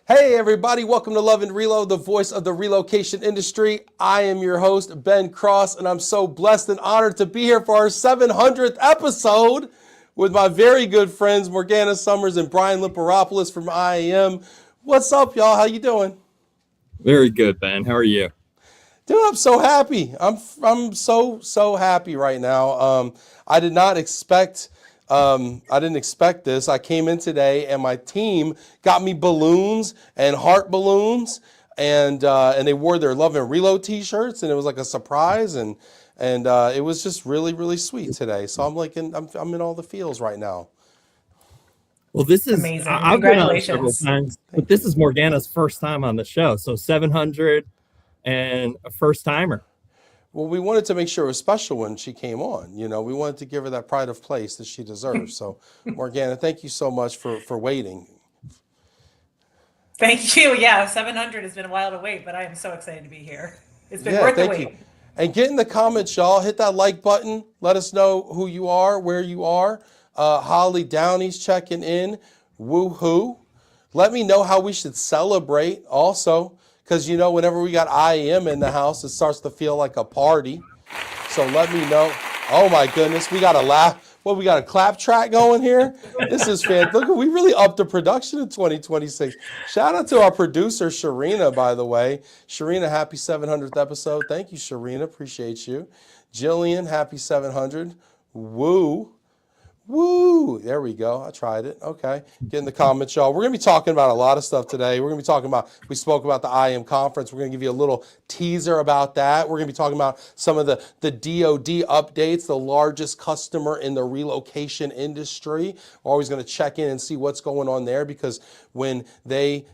Hey everybody, welcome to Love Relo, the voice of the relocation industry. I am your host, Ben Cross, and I'm so blessed and honored to be here for our 700th episode with my very good friends, Morgana Summers and Brian Limperopulos from IAM. What's up, y'all? How you doing? Very good, Ben. How are you? Dude, I'm so happy. I'm so happy right now. I did not expect I didn't expect this. I came in today and my team got me balloons and heart balloons and they wore their Love and Reload t-shirts and it was like a surprise and it was just really sweet today. So I'm in all the feels right now. Well, this is, Amazing. I've been on several Congratulations. times, but Thank this you. is Morgana's first time on the show. So 700 and a first timer. Well, we wanted to make sure it was special when she came on. You know, we wanted to give her that pride of place that she deserves. So, Morgana, thank you so much for waiting. Thank you. Yeah, 700 has been a while to wait, but I am so excited to be here. It's been Yeah, worth the thank you. wait. And get in the comments, y'all. Hit that like button. Let us know who you are, where you are. Holly Downey's checking in. Woohoo. Let me know how we should celebrate also. Because, you know, whenever we got IAM in the house, it starts to feel like a party. So let me know. Oh my goodness, we got a laugh. What, we got a clap track going here? This is fantastic. Look, we really upped the production in 2026. Shout out to our producer, Sharina, by the way. Sharina, happy 700th episode. Thank you, Sharina. Appreciate you. Jillian, happy 700. Woo. Woo! There we go. I tried it. Okay. Get in the comments, y'all. We're going to be talking about a lot of stuff today. We're going to be talking about, we spoke about the IAM conference. We're going to give you a little teaser about that. We're going to be talking about some of the DoD updates, the largest customer in the relocation industry. We're always going to check in and see what's going on there because when they,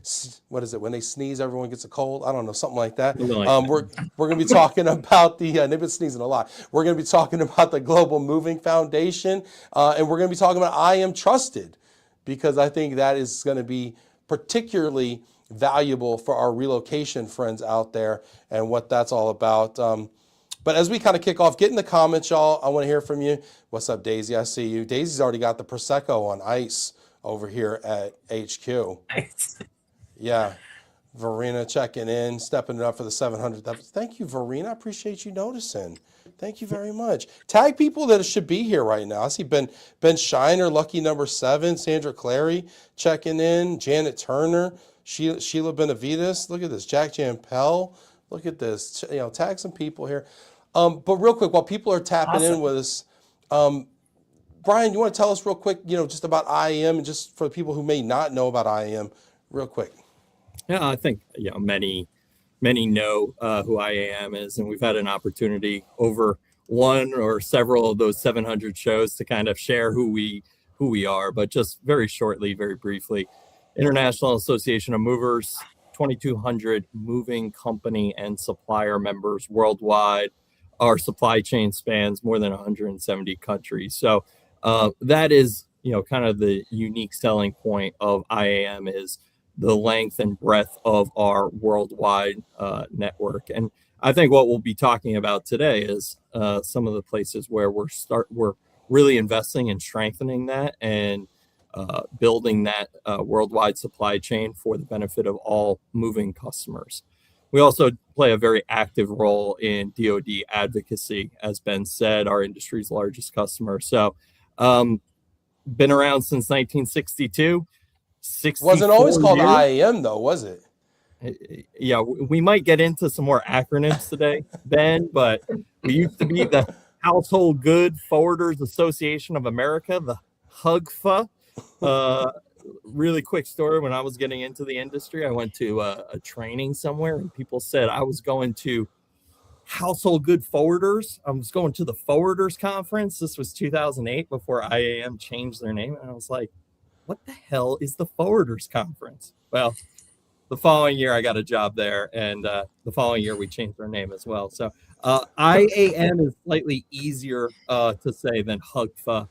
what is it? When they sneeze, everyone gets a cold. I don't know, something like that. Something like that. We're going to be talking about they've been sneezing a lot. We're going to be talking about the Global Moving Foundation, and we're going to be talking about I Am Trusted, because I think that is going to be particularly valuable for our relocation friends out there and what that's all about. But as we kind of kick off, get in the comments, y'all. I want to hear from you. What's up, Daisy? I see you. Daisy's already got the Prosecco on ice over here at HQ. Nice. Yeah. Verena checking in, stepping it up for the 700th episode. Thank you, Verena. I appreciate you noticing. Thank you very much. Tag people that should be here right now. I see Ben Shiner, lucky number 7, Sandra Clary checking in, Janet Turner, Sheila Benavides. Look at this, Jack Jampel. Look at this. You know, tag some people here. But real quick, while people are tapping in Awesome. with us, Brian, you want to tell us real quick, you know, just about IAM and just for the people who may not know about IAM, real quick. Yeah, I think many know who IAM is, and we've had an opportunity over one or several of those 700 shows to kind of share who we are. But just very shortly, very briefly, International Association of Movers, 2,200 moving company and supplier members worldwide. Our supply chain spans more than 170 countries. So that is, kind of the unique selling point of IAM is the length and breadth of our worldwide network. And I think what we'll be talking about today is some of the places where we're really investing in strengthening that and building that worldwide supply chain for the benefit of all moving customers. We also play a very active role in DoD advocacy, as Ben said, our industry's largest customer. So, been around since 1962. Wasn't always 64 called years. IAM though, was it? Yeah, we might get into some more acronyms today, Ben, but we used to be the Household Good Forwarders Association of America, the HUGFA. Really quick story. When I was getting into the industry, I went to a training somewhere and people said I was going to Household Good Forwarders. I was going to the Forwarders Conference. This was 2008 before IAM changed their name. And I was like, what the hell is the Forwarders Conference? Well, the following year I got a job there, and the following year we changed our name as well. So IAM is slightly easier to say than HUGFA,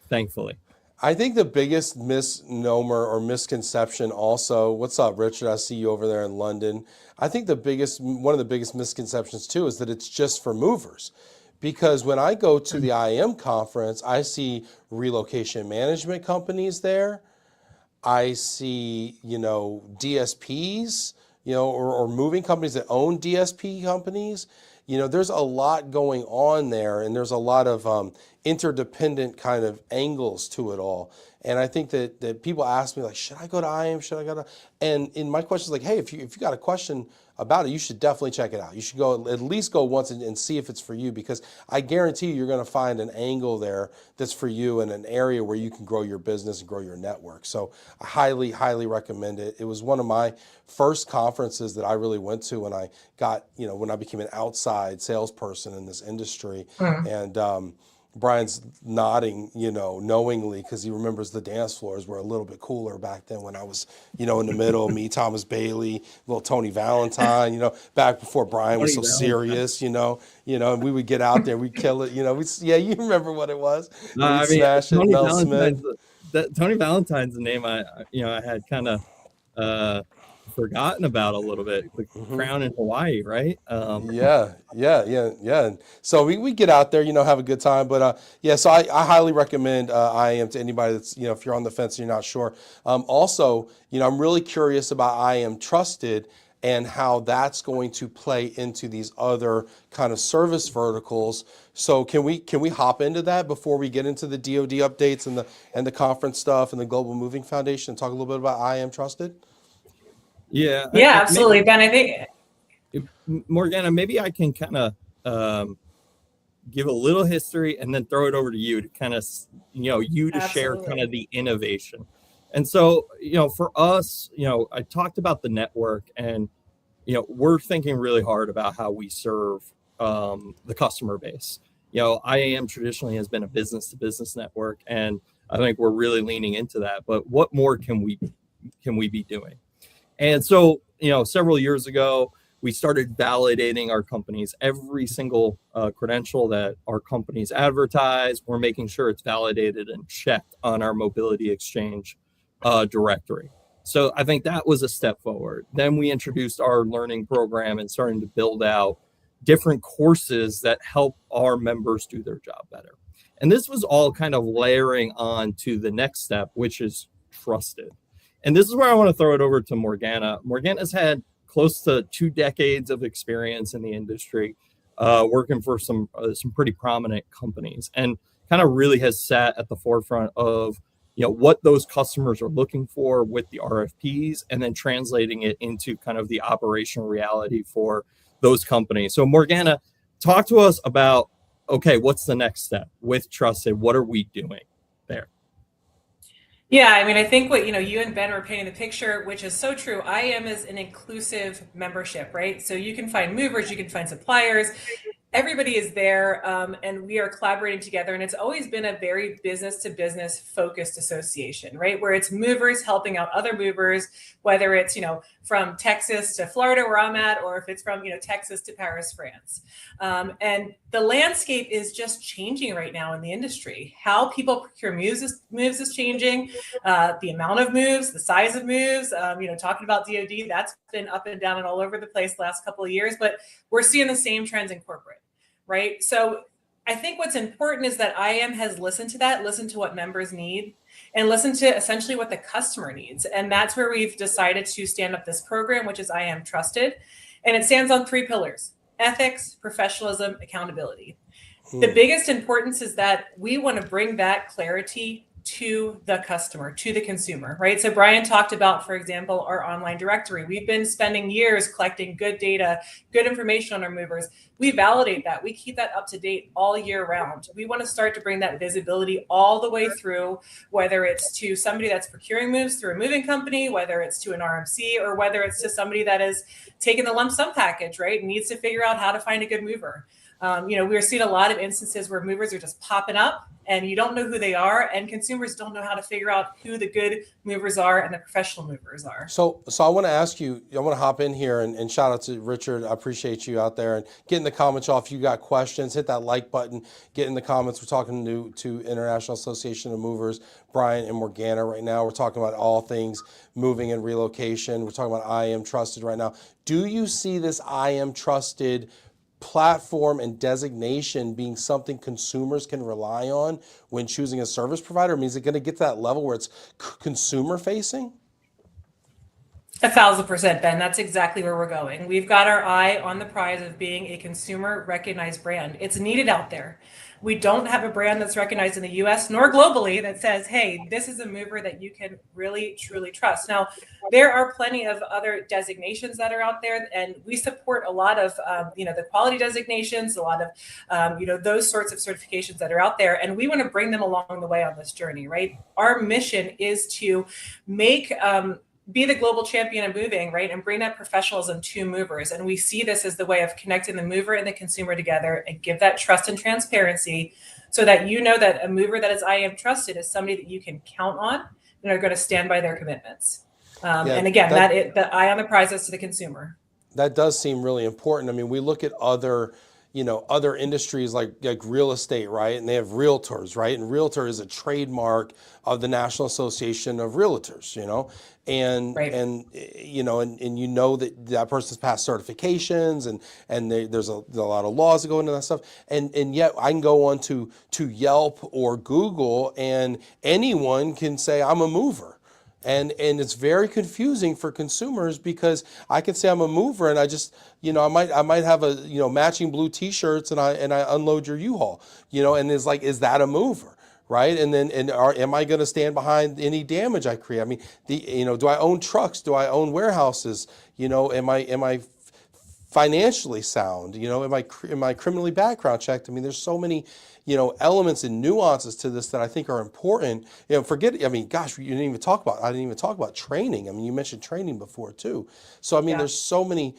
thankfully. I think the biggest misnomer or misconception also, what's up, Richard? I see you over there in London. I think one of the biggest misconceptions too is that it's just for movers. Because when I go to the IAM conference, I see relocation management companies there. I see, DSPs, or moving companies that own DSP companies. There's a lot going on there, and there's a lot of interdependent kind of angles to it all. And I think that people ask me, like, should I go to IAM? Should I go to? And in my question is like, hey, if you got a question about it, you should definitely check it out. You should go at least go once and see if it's for you, because I guarantee you're going to find an angle there that's for you in an area where you can grow your business and grow your network. So I highly, highly recommend it. It was one of my first conferences that I really went to when I got, when I became an outside salesperson in this industry. And Brian's nodding, knowingly, because he remembers the dance floors were a little bit cooler back then when I was, in the middle, me, Thomas Bailey, little Tony Valentine, back before Brian was so serious, and we would get out there, we'd kill it, yeah, you remember what it was. We'd smash it, Mel Smith. Tony Valentine's the name I had kind of forgotten about a little bit. The Crown in Hawaii, right? Yeah. And so we get out there, have a good time. But so I highly recommend IAM to anybody that's, if you're on the fence and you're not sure. Also, I'm really curious about IAM Trusted and how that's going to play into these other kind of service verticals. So can we hop into that before we get into the DoD updates and the conference stuff and the Global Moving Foundation and talk a little bit about IAM Trusted? Yeah, absolutely, Ben. I think Morgana, maybe I can kind of give a little history and then throw it over to you to kind of, share kind of the innovation. And so, for us, I talked about the network, and, we're thinking really hard about how we serve the customer base. IAM traditionally has been a business to business network, and I think we're really leaning into that. But what more can we be doing? And so, several years ago, we started validating our companies. Every single credential that our companies advertise, we're making sure it's validated and checked on our mobility exchange directory. So I think that was a step forward. Then we introduced our learning program and starting to build out different courses that help our members do their job better. And this was all kind of layering on to the next step, which is trusted. And this is where I want to throw it over to Morgana. Morgana's had close to 2 decades of experience in the industry, working for some pretty prominent companies, and kind of really has sat at the forefront of what those customers are looking for with the RFPs, and then translating it into kind of the operational reality for those companies. So Morgana, talk to us about, okay, what's the next step with Trusted? What are we doing there? Yeah, I mean, I think what, you and Ben were painting the picture, which is so true. IAM is an inclusive membership, right? So you can find movers, you can find suppliers. Everybody is there, and we are collaborating together. And it's always been a very business to business focused association, right? Where it's movers helping out other movers, whether it's, from Texas to Florida where I'm at, or if it's from, Texas to Paris, France. And the landscape is just changing right now in the industry. How people procure moves is changing. The amount of moves, the size of moves, talking about DoD, that's been up and down and all over the place the last couple of years, but we're seeing the same trends in corporate. Right. So I think what's important is that IAM has listened to what members need, and listened to essentially what the customer needs. And that's where we've decided to stand up this program, which is IAM Trusted. And it stands on 3 pillars: ethics, professionalism, accountability. The biggest importance is that we want to bring that clarity to the customer, to the consumer, right? So Brian talked about, for example, our online directory. We've been spending years collecting good data, good information on our movers. We validate that. We keep that up to date all year round. We want to start to bring that visibility all the way through, whether it's to somebody that's procuring moves through a moving company, whether it's to an RMC, or whether it's to somebody that is taking the lump sum package, right, and needs to figure out how to find a good mover. We're seeing a lot of instances where movers are just popping up and you don't know who they are, and consumers don't know how to figure out who the good movers are and the professional movers are. So I want to ask you, I want to hop in here and shout out to Richard. I appreciate you out there, and get in the comments, y'all. If you got questions, hit that like button, get in the comments. We're talking to International Association of Movers, Brian and Morgana right now. We're talking about all things moving and relocation. We're talking about IAM Trusted right now. Do you see this IAM Trusted platform and designation being something consumers can rely on when choosing a service provider? I mean, is it going to get to that level where it's consumer facing? 1,000%, Ben. That's exactly where we're going. We've got our eye on the prize of being a consumer recognized brand. It's needed out there. We don't have a brand that's recognized in the US nor globally that says, hey, this is a mover that you can really, truly trust. Now, there are plenty of other designations that are out there, and we support a lot of, the quality designations, a lot of, those sorts of certifications that are out there, and we want to bring them along the way on this journey, right? Our mission is to make be the global champion of moving, right? And bring that professionalism to movers. And we see this as the way of connecting the mover and the consumer together and give that trust and transparency so that you know that a mover that is IAM trusted is somebody that you can count on and are going to stand by their commitments. And again, the eye on the prize is to the consumer. That does seem really important. I mean, we look at other industries like real estate, right? And they have realtors, right? And realtor is a trademark of the National Association of Realtors, and right. and that person's passed certifications and there's a lot of laws that go into that stuff. And yet I can go on to Yelp or Google and anyone can say I'm a mover. And it's very confusing for consumers because I could say I'm a mover and I just, I might have a, matching blue t-shirts and I unload your U-Haul, and it's like, is that a mover? Right. And then, am I going to stand behind any damage I create? I mean, do I own trucks? Do I own warehouses? Am I financially sound? Am I criminally background checked? I mean, there's so many, elements and nuances to this that I think are important. I didn't even talk about training. I mean, you mentioned training before too. So, I mean, there's so many,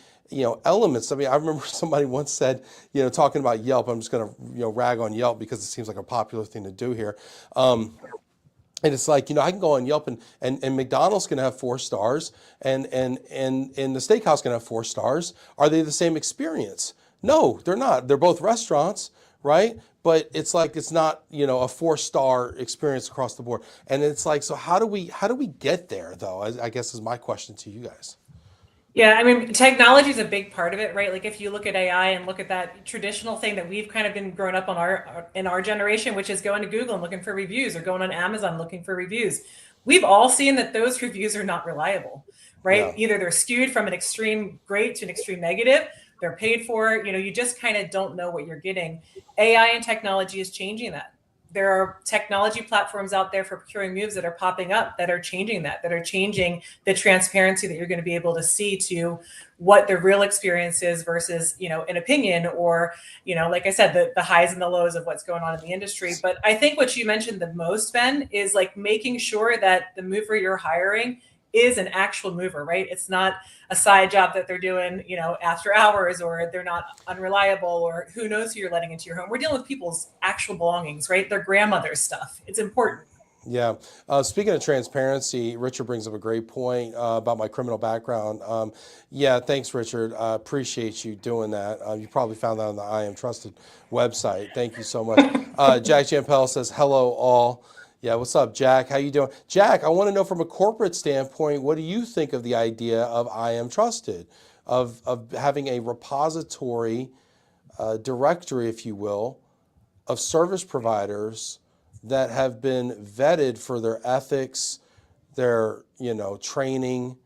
elements. I mean, I remember somebody once said, talking about Yelp, I'm just going to, rag on Yelp because it seems like a popular thing to do here. And it's like, I can go on Yelp and McDonald's can have 4 stars and the steakhouse can have 4 stars. Are they the same experience? No, they're not. They're both restaurants, right? But it's like, it's not, a 4-star experience across the board. And it's like, so how do we get there though? I guess is my question to you guys. Yeah, I mean, technology is a big part of it, right? Like if you look at AI and look at that traditional thing that we've kind of been growing up on in our generation, which is going to Google and looking for reviews or going on Amazon looking for reviews. We've all seen that those reviews are not reliable, right? Yeah. Either they're skewed from an extreme great to an extreme negative. They're paid for, you just kind of don't know what you're getting. AI and technology is changing that. There are technology platforms out there for procuring moves that are popping up that are changing that are changing the transparency that you're going to be able to see to what the real experience is versus, an opinion or, like I said, the highs and the lows of what's going on in the industry. But I think what you mentioned the most, Ben, is like making sure that the mover you're hiring is an actual mover, right? It's not a side job that they're doing, after hours, or they're not unreliable, or who knows who you're letting into your home. We're dealing with people's actual belongings, right? Their grandmother's stuff. It's important. Yeah. Speaking of transparency, Richard brings up a great point about my criminal background. Yeah, thanks, Richard. I appreciate you doing that. You probably found that on the IAM Trusted website. Thank you so much. Jack Jampel says, hello, all. Yeah, what's up, Jack? How you doing? Jack, I want to know from a corporate standpoint, what do you think of the idea of IAM Trusted, of having a repository, directory, if you will, of service providers that have been vetted for their ethics, their training.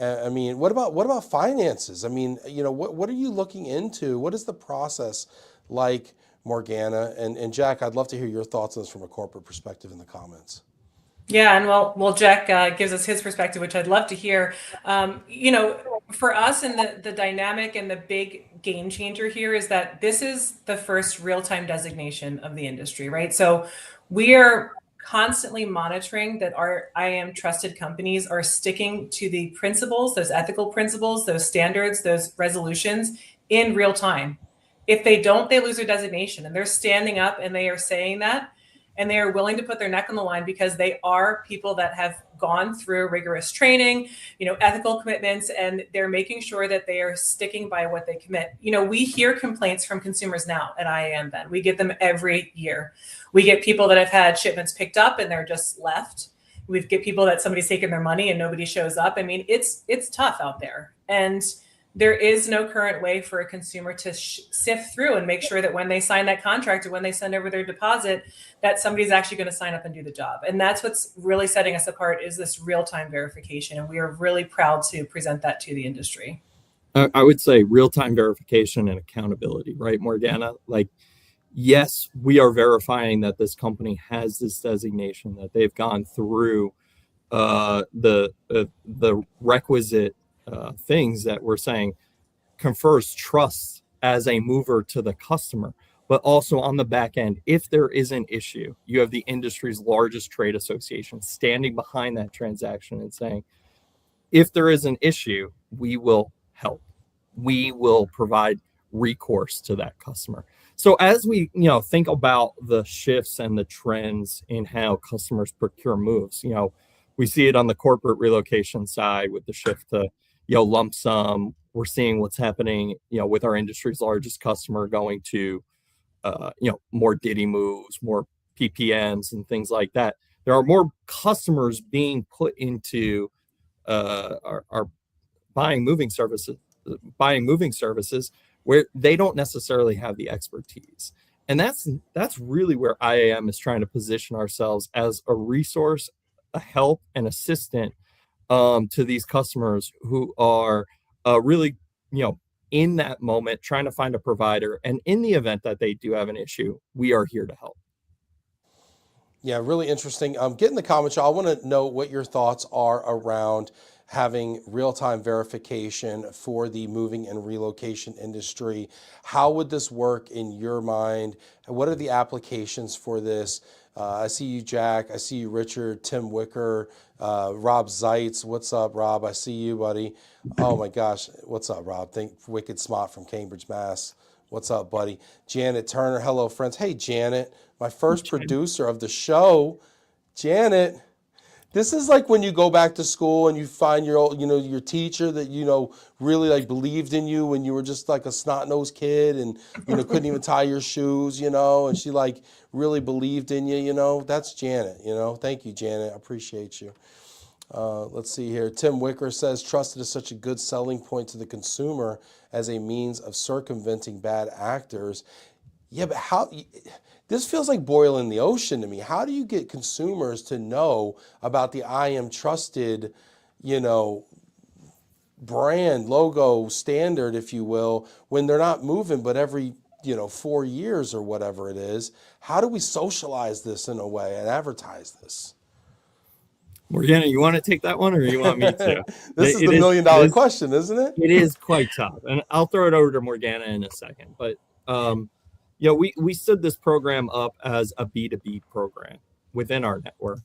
I mean, what about finances? I mean, what are you looking into? What is the process like, Morgana? And Jack, I'd love to hear your thoughts on this from a corporate perspective in the comments. Yeah, and well, Jack gives us his perspective, which I'd love to hear. For us, and the dynamic and the big game changer here is that this is the first real-time designation of the industry, right? So we are constantly monitoring that our IAM trusted companies are sticking to the principles, those ethical principles, those standards, those resolutions in real time. If they don't, they lose their designation, and they're standing up and they are saying that, and they are willing to put their neck on the line because they are people that have gone through rigorous training, ethical commitments, and they're making sure that they are sticking by what they commit. We hear complaints from consumers now at IAM, Ben. We get them every year. We get people that have had shipments picked up and they're just left. We get people that somebody's taken their money and nobody shows up. I mean, it's tough out there. And there is no current way for a consumer to sift through and make sure that when they sign that contract or when they send over their deposit, that somebody's actually going to sign up and do the job. And that's what's really setting us apart, is this real-time verification. And we are really proud to present that to the industry. I would say real-time verification and accountability, right, Morgana? Like, yes, we are verifying that this company has this designation, that they've gone through the requisite things that we're saying confers trust as a mover to the customer. But also on the back end, if there is an issue, you have the industry's largest trade association standing behind that transaction and saying, if there is an issue, we will help. We will provide recourse to that customer. So as we, think about the shifts and the trends in how customers procure moves, we see it on the corporate relocation side with the shift to, lump sum. We're seeing what's happening, with our industry's largest customer going to, more Diddy moves, more PPMs and things like that. There are more customers being put into our buying moving services where they don't necessarily have the expertise. And that's really where IAM is trying to position ourselves as a resource, a help, and assistant to these customers who are really, in that moment trying to find a provider. And in the event that they do have an issue, we are here to help. Yeah, really interesting. Get in the comments, y'all. I want to know what your thoughts are around having real-time verification for the moving and relocation industry. How would this work in your mind? What are the applications for this? I see you, Jack. I see you, Richard, Tim Wicker, Rob Zeitz. What's up, Rob? I see you, buddy. Oh my gosh. What's up, Rob? Wicked Smart from Cambridge, Mass. What's up, buddy? Janet Turner. Hello, friends. Hey, Janet, my first producer of the show. Janet, this is like when you go back to school and you find your old, your teacher that, really like believed in you when you were just like a snot-nosed kid and, couldn't even tie your shoes, and she like really believed in you, that's Janet, Thank you, Janet. I appreciate you. Let's see here. Tim Wicker says, trusted is such a good selling point to the consumer as a means of circumventing bad actors. Yeah, but how... This feels like boiling the ocean to me. How do you get consumers to know about the I Am Trusted, brand, logo, standard, if you will, when they're not moving but every, 4 years or whatever it is? How do we socialize this in a way and advertise this? Morgana, you want to take that one or you want me to? This is the $1 million question, isn't it? It is quite tough. And I'll throw it over to Morgana in a second. But, we stood this program up as a B2B program within our network,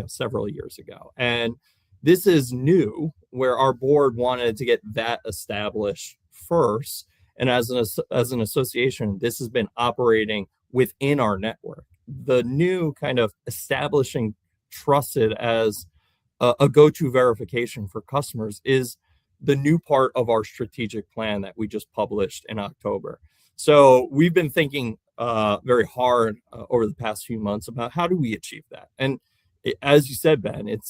several years ago. And this is new, where our board wanted to get that established first. And as an association, this has been operating within our network. The new kind of establishing trusted as a go-to verification for customers is the new part of our strategic plan that we just published in October. So we've been thinking very hard over the past few months about how do we achieve that. And as you said, Ben, it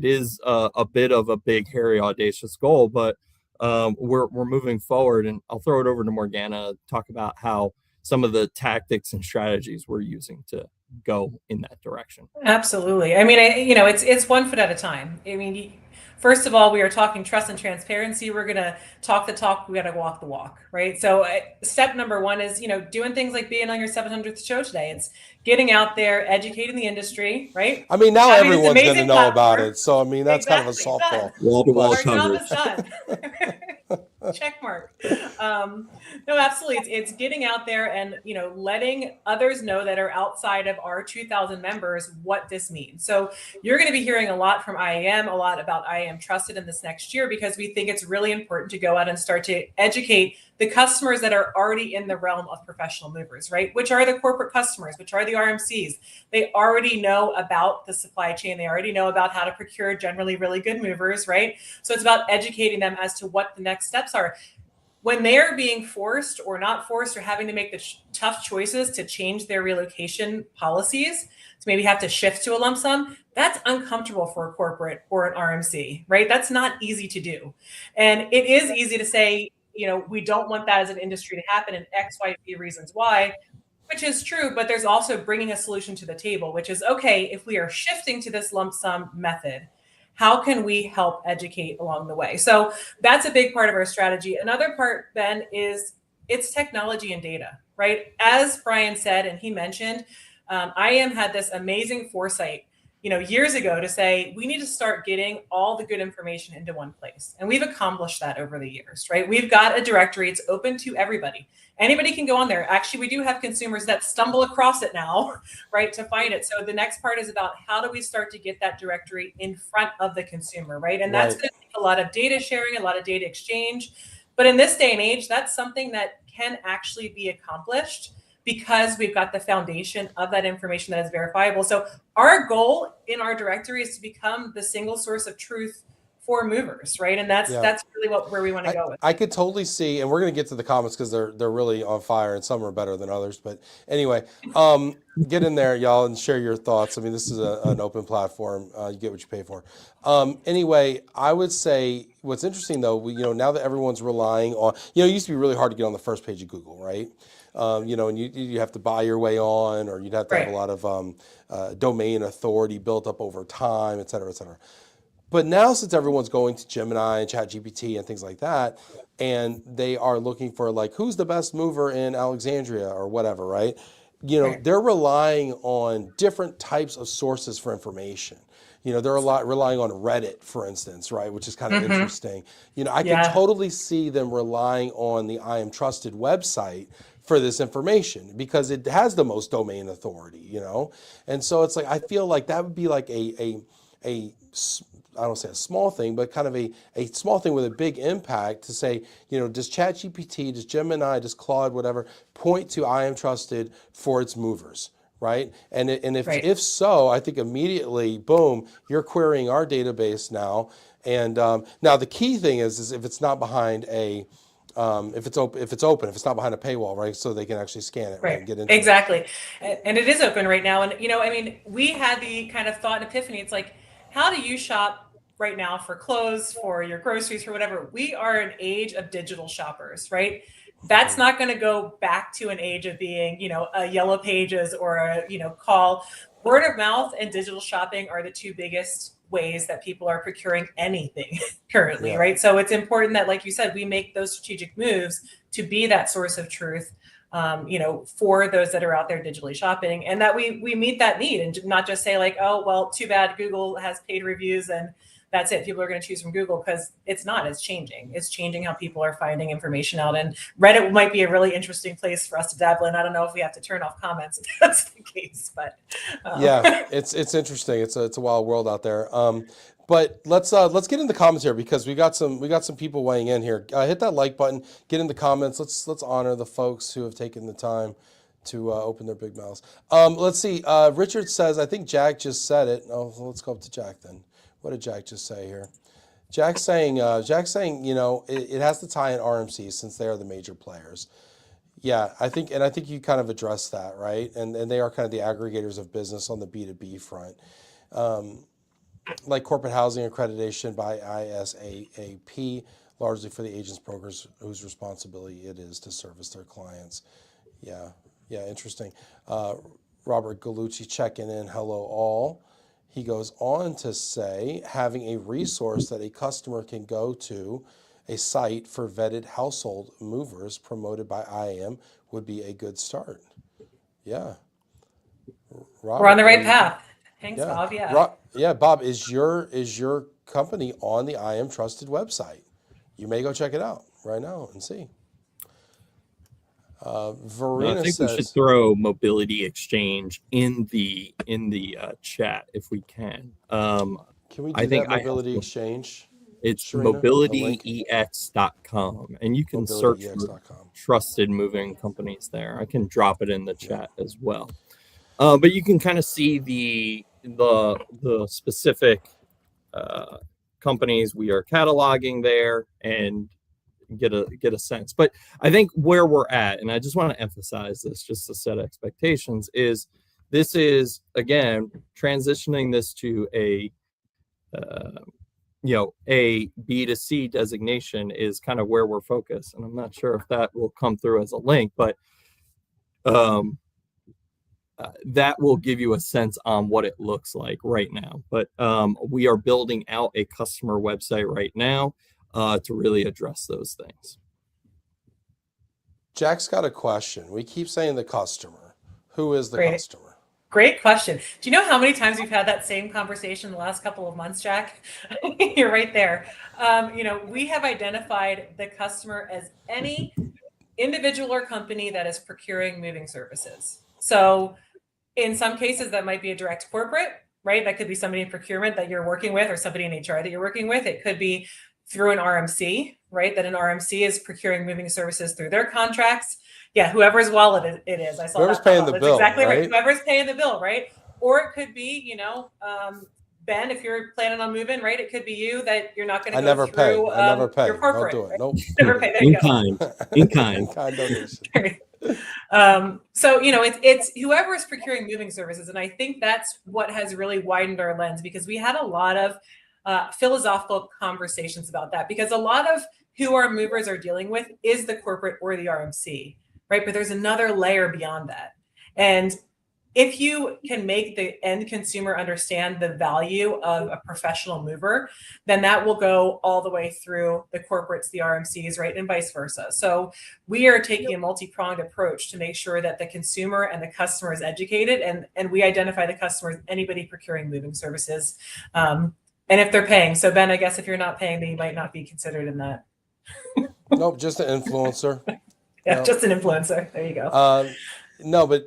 is a bit of a big, hairy, audacious goal, but we're moving forward. And I'll throw it over to Morgana to talk about how some of the tactics and strategies we're using to go in that direction. Absolutely. I mean, it's 1 foot at a time. I mean, first of all, we are talking trust and transparency. We're going to talk the talk. We got to walk the walk, right? So step number 1 is, doing things like being on your 700th show today. It's getting out there, educating the industry, right? I mean, now everyone's going to know about it. So, I mean, that's kind of a softball. Wall-to-wall Our job is done. Check mark. No, absolutely. It's getting out there and, letting others know that are outside of our 2,000 members what this means. So you're going to be hearing a lot from IAM, a lot about IAM Trusted in this next year, because we think it's really important to go out and start to educate the customers that are already in the realm of professional movers, right? Which are the corporate customers, which are the RMCs. They already know about the supply chain. They already know about how to procure generally really good movers, right? So it's about educating them as to what the next steps are. when they're being forced or not forced or having to make the tough choices to change their relocation policies, to maybe have to shift to a lump sum, that's uncomfortable for a corporate or an RMC, right? That's not easy to do. And it is easy to say, we don't want that as an industry to happen, and X, Y, Z reasons why, which is true, but there's also bringing a solution to the table, which is, okay, if we are shifting to this lump sum method, how can we help educate along the way? So that's a big part of our strategy. Another part, Ben, is it's technology and data, right? As Brian said, and he mentioned, IAM had this amazing foresight, years ago to say, we need to start getting all the good information into one place. And we've accomplished that over the years, right? We've got a directory. It's open to everybody. Anybody can go on there. Actually, we do have consumers that stumble across it now, right, to find it. So the next part is about how do we start to get that directory in front of the consumer, right? And that's going to take a lot of data sharing, a lot of data exchange. But in this day and age, that's something that can actually be accomplished because we've got the foundation of that information that is verifiable. So our goal in our directory is to become the single source of truth for movers, right? And that's really where we want to go with. I could totally see, and we're going to get to the comments because they're really on fire, and some are better than others. But anyway, get in there, y'all, and share your thoughts. I mean, this is an open platform. You get what you pay for. Anyway, I would say what's interesting though, now that everyone's relying on, it used to be really hard to get on the first page of Google, right? And you have to buy your way on, or you'd have to have a lot of domain authority built up over time, et cetera, et cetera. But now, since everyone's going to Gemini and ChatGPT and things like that, and they are looking for who's the best mover in Alexandria or whatever, right? They're relying on different types of sources for information. They're relying on Reddit, for instance, right? Which is kind of interesting. I can totally see them relying on the I Am Trusted website for this information because it has the most domain authority, And so it's I feel like that would be a I don't say a small thing, but kind of a small thing with a big impact to say, does ChatGPT, does Gemini, does Claude, whatever, point to I Am Trusted for its movers, right? And if so, I think immediately, boom, you're querying our database now. And now the key thing is if it's not behind if it's open, if it's not behind a paywall, right? So they can actually scan it, right? And get into exactly. And it is open right now. And, we had the kind of thought and epiphany. It's how do you shop right now for clothes, for your groceries, for whatever? We are an age of digital shoppers, right? That's not going to go back to an age of being, a yellow pages or a, call. Word of mouth and digital shopping are the two biggest ways that people are procuring anything currently, right? So it's important that, like you said, we make those strategic moves to be that source of truth, for those that are out there digitally shopping, and that we meet that need and not just say oh, well, too bad Google has paid reviews and that's it. People are going to choose from Google, because it's not. It's changing. It's changing how people are finding information out. And Reddit might be a really interesting place for us to dabble in. I don't know if we have to turn off comments if that's the case, but yeah, it's interesting. It's a wild world out there. But let's get in the comments here because we got some people weighing in here. Hit that like button. Get in the comments. Let's honor the folks who have taken the time to open their big mouths. Let's see. Richard says, I think Jack just said it. Oh, let's go up to Jack then. What did Jack just say here? Jack's saying, it has to tie in RMCs since they are the major players. Yeah, I think you kind of addressed that, right? And they are kind of the aggregators of business on the B2B front. Like corporate housing accreditation by ISAAP, largely for the agents, brokers whose responsibility it is to service their clients. Yeah, interesting. Robert Galucci checking in, hello all. He goes on to say, having a resource that a customer can go to, a site for vetted household movers promoted by IAM would be a good start. Yeah. Robert, we're on the right path. Thanks, Bob. Yeah. Bob, is your company on the IAM Trusted website? You may go check it out right now and see. Verena I think says, we should throw Mobility Exchange in the chat if we can. Can we do that, Mobility Exchange? It's Serena, mobilityex.com, and you can search for trusted moving companies there. I can drop it in the chat as well. But you can kind of see the specific companies we are cataloging there, and get a sense. But I think where we're at, and I just want to emphasize this just to set expectations, is this is, again, transitioning this to a a B2C designation is kind of where we're focused. And I'm not sure if that will come through as a link, but that will give you a sense on what it looks like right now. But we are building out a customer website right now to really address those things. Jack's got a question. We keep saying the customer. Who is the customer? Great question. Do you know how many times we've had that same conversation in the last couple of months, Jack? You're right there. We have identified the customer as any individual or company that is procuring moving services. So in some cases, that might be a direct corporate, right? That could be somebody in procurement that you're working with, or somebody in HR that you're working with. It could be through an RMC, right? That an RMC is procuring moving services through their contracts. Yeah, whoever's wallet it is. I saw whoever's that. Paying the That's bill, exactly right? Whoever's paying the bill, right? Or it could be, Ben, if you're planning on moving, right? It could be you that you're not going to go through I never pay. your corporate. Don't do it. Right? Nope. Never pay. There In you go. kind. In kind. In kind donation. So it's whoever is procuring moving services, and I think that's what has really widened our lens, because we had a lot of philosophical conversations about that, because a lot of who our movers are dealing with is the corporate or the RMC, right? But there's another layer beyond that, and if you can make the end consumer understand the value of a professional mover, then that will go all the way through the corporates, the RMCs, right? And vice versa. So we are taking a multi-pronged approach to make sure that the consumer and the customer is educated, and we identify the customer as anybody procuring moving services. And if they're paying. So Ben, I guess if you're not paying, then you might not be considered in that. Nope, just an influencer. Yeah, just an influencer. There you go. No, but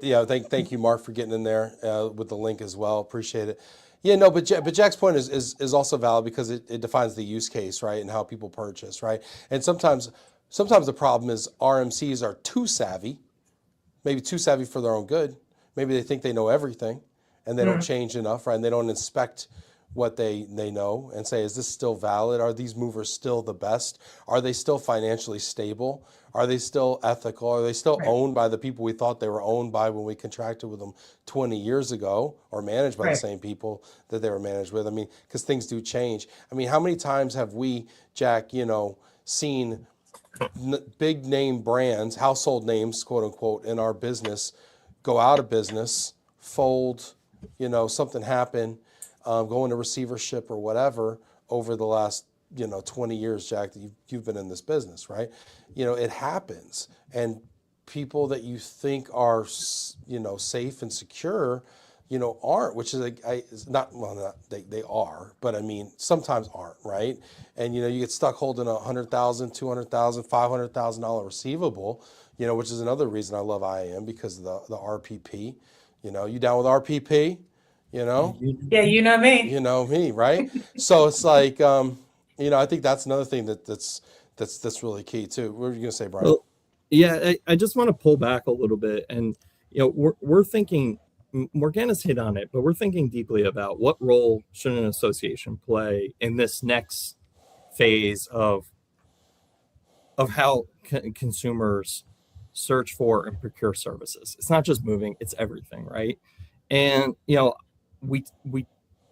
thank you, Mark, for getting in there with the link as well. Appreciate it. Yeah, no, but Jack's point is also valid, because it defines the use case, right, and how people purchase, right? And sometimes the problem is RMCs are too savvy, maybe too savvy for their own good. Maybe they think they know everything, and they don't change enough, right? And they don't inspect what they know and say, is this still valid? Are these movers still the best? Are they still financially stable? Are they still ethical? Are they still owned by the people we thought they were owned by when we contracted with them 20 years ago, or managed by the same people that they were managed with? I mean, because things do change. I mean, how many times have we, Jack, seen big name brands, household names, quote unquote, in our business go out of business, fold, something happen, go into receivership or whatever over the last 20 years, Jack, that you've been in this business, right? It happens, and people that you think are, safe and secure, aren't, which is they are, but I mean, sometimes aren't, right? And, you get stuck holding $100,000, $200,000, $500,000 receivable, which is another reason I love IAM, because of the RPP. You down with RPP? Yeah, you know me. You know me, right? So it's like, I think that's another thing that's really key too. What were you gonna say, Brian? Well, yeah, I just want to pull back a little bit, and we're thinking, Morgana's hit on it, but we're thinking deeply about what role should an association play in this next phase of how consumers search for and procure services. It's not just moving; it's everything, right? And we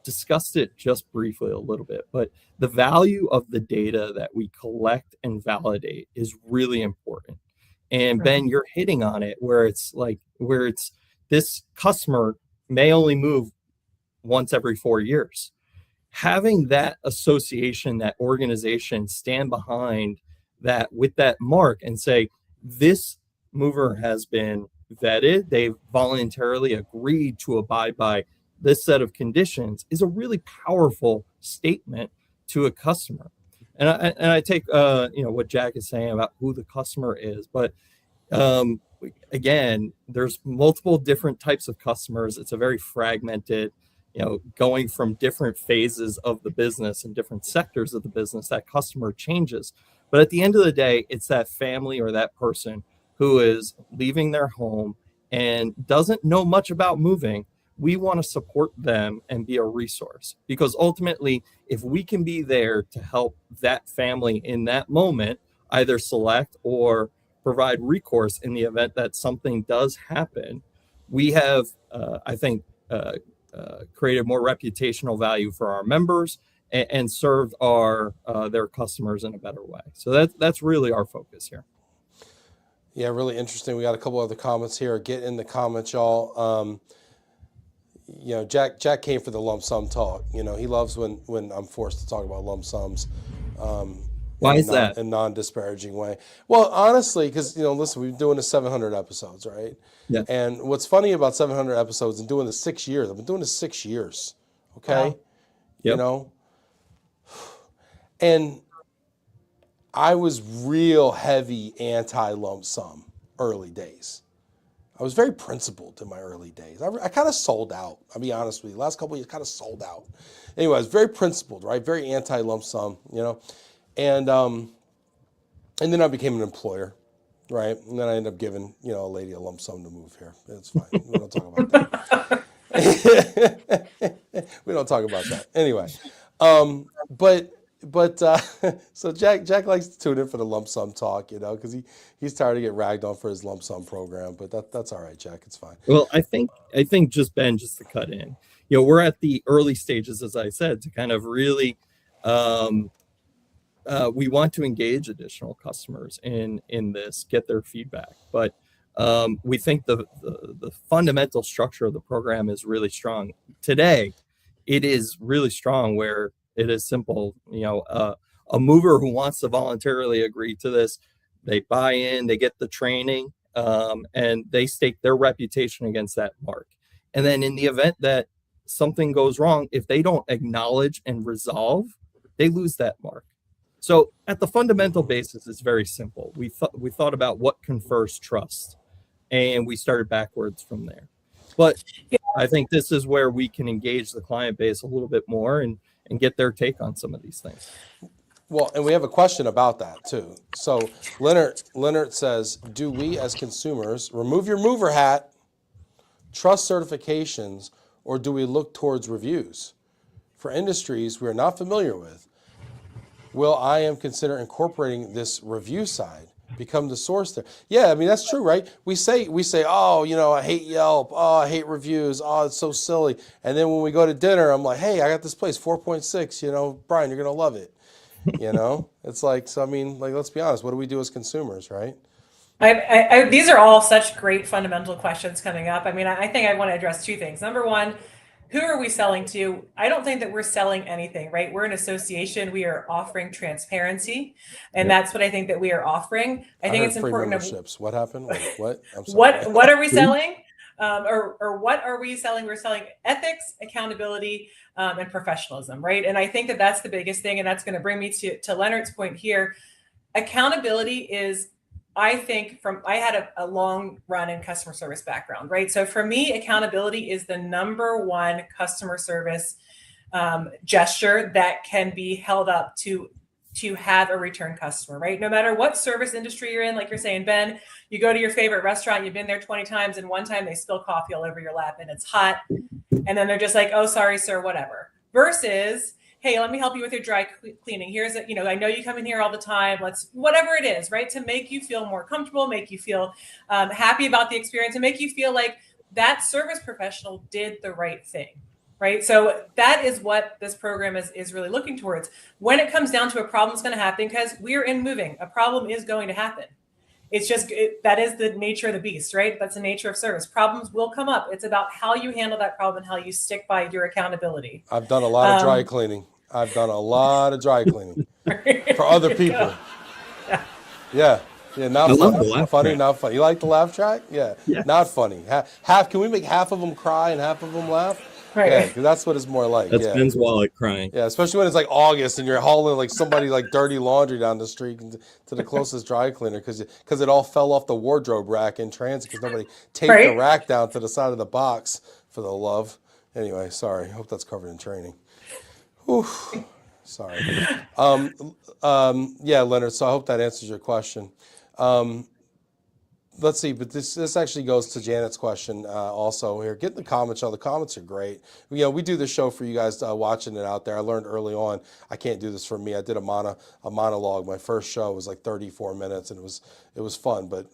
discussed it just briefly a little bit, but the value of the data that we collect and validate is really important. And Ben, you're hitting on it, where it's this customer may only move once every 4 years. Having that association, that organization stand behind that with that mark and say, this mover has been vetted, they've voluntarily agreed to abide by this set of conditions, is a really powerful statement to a customer. And I take what Jack is saying about who the customer is, but again, there's multiple different types of customers. It's a very fragmented, going from different phases of the business and different sectors of the business, that customer changes. But at the end of the day, it's that family or that person who is leaving their home and doesn't know much about moving. We want to support them and be a resource, because ultimately, if we can be there to help that family in that moment either select or provide recourse in the event that something does happen, we have, I think, created more reputational value for our members and served their customers in a better way. So that's really our focus here. Yeah, really interesting. We got a couple other comments here. Get in the comments, y'all. Jack came for the lump sum talk. He loves when I'm forced to talk about lump sums. Why is that? In a non-disparaging way. Well, honestly, because, listen, we've been doing this 700 episodes, right? Yeah. And what's funny about 700 episodes and doing this 6 years, I've been doing this 6 years, okay? Wow. Yep. And I was real heavy anti-lump sum early days. I was very principled in my early days. I kind of sold out. I'll be honest with you. Last couple of years, kind of sold out. Anyway, I was very principled, right? Very anti-lump sum, And then I became an employer, right? And then I ended up giving, a lady a lump sum to move here. It's fine. We don't talk about that. We don't talk about that. Anyway, so Jack likes to tune in for the lump sum talk, because he's tired of getting ragged on for his lump sum program. But that's all right, Jack. It's fine. Well, I think just to cut in, we're at the early stages, as I said, to kind of really. We want to engage additional customers in this, get their feedback, but we think the fundamental structure of the program is really strong. Today, it is really strong where it is simple. A mover who wants to voluntarily agree to this, they buy in, they get the training, and they stake their reputation against that mark. And then in the event that something goes wrong, if they don't acknowledge and resolve, they lose that mark. So at the fundamental basis, it's very simple. We thought about what confers trust, and we started backwards from there. But I think this is where we can engage the client base a little bit more and get their take on some of these things. Well, and we have a question about that too. So Leonard says, do we as consumers remove your mover hat, trust certifications, or do we look towards reviews? For industries we are not familiar with, will IAM consider incorporating this review side, become the source there? Yeah, I mean, that's true, right? We say, oh, I hate Yelp. Oh, I hate reviews. Oh, it's so silly. And then when we go to dinner, I'm like, hey, I got this place, 4.6, Brian, you're going to love it. It's like, so I mean, like, let's be honest, what do we do as consumers, right? These are all such great fundamental questions coming up. I mean, I think I want to address two things. Number one, who are we selling to? I don't think that we're selling anything, right? We're an association. We are offering transparency, and that's what I think that we are offering. I think it's important. Memberships. What happened? What? I'm sorry. What are we selling? Or what are we selling? We're selling ethics, accountability, and professionalism, right? And I think that that's the biggest thing, and that's going to bring me to Leonard's point here. Accountability is, I think, I had a long run in customer service background, right? So for me, accountability is the number one customer service gesture that can be held up to have a return customer, right? No matter what service industry you're in, like you're saying, Ben, you go to your favorite restaurant, you've been there 20 times, and one time they spill coffee all over your lap and it's hot. And then they're just like, oh, sorry, sir, whatever. Versus, hey, let me help you with your dry cleaning. Here's I know you come in here all the time. Let's, whatever it is, right? To make you feel more comfortable, make you feel happy about the experience, and make you feel like that service professional did the right thing, right? So that is what this program is really looking towards. When it comes down to a problem that's going to happen, because we're in moving, a problem is going to happen. It's just, that is the nature of the beast, right? That's the nature of service. Problems will come up. It's about how you handle that problem and how you stick by your accountability. I've done a lot of dry cleaning. For other people. Yeah. Not funny. Funny, not funny. You like the laugh track? Yeah. Not funny. Can we make half of them cry and half of them laugh? Right. Yeah, because that's what it's more like. That's Ben's wallet crying. Yeah, especially when it's like August and you're hauling like somebody like dirty laundry down the street to the closest dry cleaner because it all fell off the wardrobe rack in transit because nobody taped the rack down to the side of the box for the love. Anyway, sorry. Hope that's covered in training. Whew. Sorry. Yeah, Leonard. So I hope that answers your question. let's see, but this actually goes to Janet's question also here. Get in the comments, y'all. The comments are great. We do this show for you guys watching it out there. I learned early on I can't do this for me. I did a monologue. My first show was like 34 minutes, and it was fun, but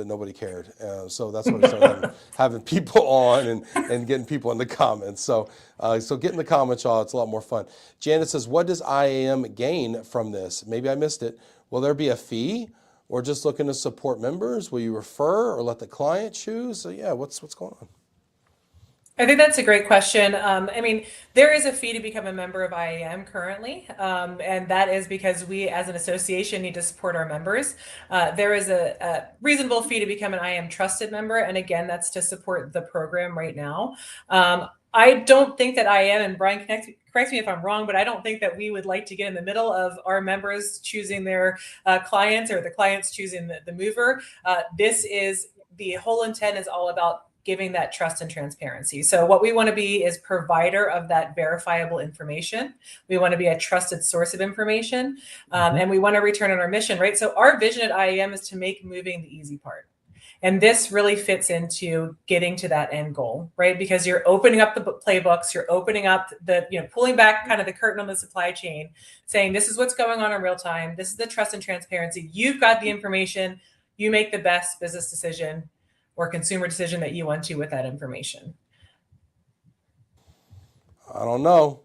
nobody cared. So that's why we started having people on and getting people in the comments. So get in the comments, y'all. It's a lot more fun. Janet says, "What does IAM gain from this?" Maybe I missed it. Will there be a fee? Or just looking to support members? Will you refer or let the client choose? So yeah, what's going on? I think that's a great question. I mean, there is a fee to become a member of IAM currently, and that is because we as an association need to support our members. There is a reasonable fee to become an IAM trusted member, and again, that's to support the program right now. I don't think that IAM, and Brian, correct me if I'm wrong, but I don't think that we would like to get in the middle of our members choosing their clients or the clients choosing the mover. The whole intent is all about giving that trust and transparency. So what we want to be is provider of that verifiable information. We want to be a trusted source of information, and we want to return on our mission, right? So our vision at IAM is to make moving the easy part. And this really fits into getting to that end goal, right? Because you're opening up the playbooks, you're opening up pulling back kind of the curtain on the supply chain, saying, this is what's going on in real time. This is the trust and transparency. You've got the information. You make the best business decision or consumer decision that you want to with that information. I don't know.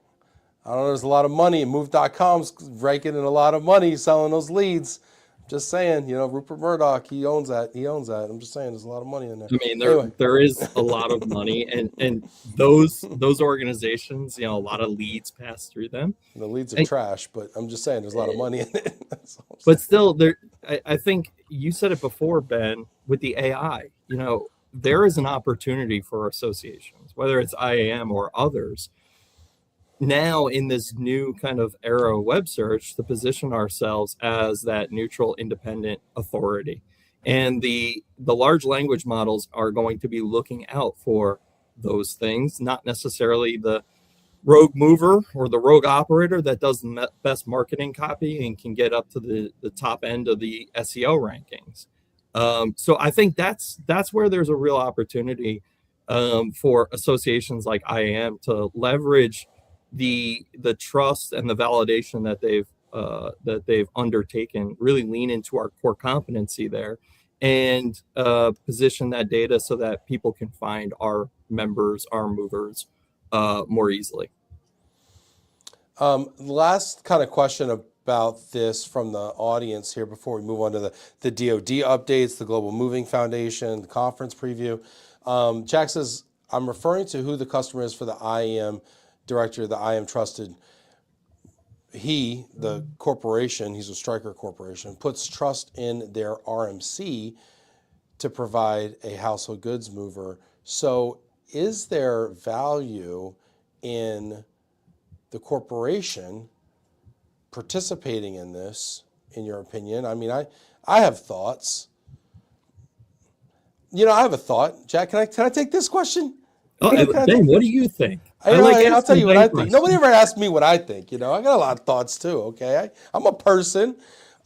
There's a lot of money. Move.com's raking in a lot of money selling those leads. Just saying, Rupert Murdoch, he owns that. I'm just saying, there's a lot of money in there. I mean, there is a lot of money, and those organizations, a lot of leads pass through them. The leads are trash, but I'm just saying, there's a lot of money in it. But still, I think you said it before, Ben, with the AI. There is an opportunity for associations, whether it's IAM or others, now in this new kind of era of web search, to position ourselves as that neutral, independent authority. And the large language models are going to be looking out for those things, not necessarily the rogue mover or the rogue operator that does the best marketing copy and can get up to the top end of the SEO rankings. So I think that's where there's a real opportunity for associations like IAM to leverage the trust and the validation that they've undertaken, really lean into our core competency there, and position that data so that people can find our members, our movers more easily. Last kind of question about this from the audience here before we move on to the DoD updates, the Global Moving Foundation, the conference preview. Jack says, I'm referring to who the customer is for the IAM director, the IAM trusted. He, the corporation, he's a Stryker corporation, puts trust in their RMC to provide a household goods mover. So is there value in the corporation participating in this, in your opinion? I mean, I have thoughts. I have a thought. Jack, can I take this question? Ben, what do you think? I'll tell you what I think. Nobody ever asked me what I think. I got a lot of thoughts too. Okay, I'm a person.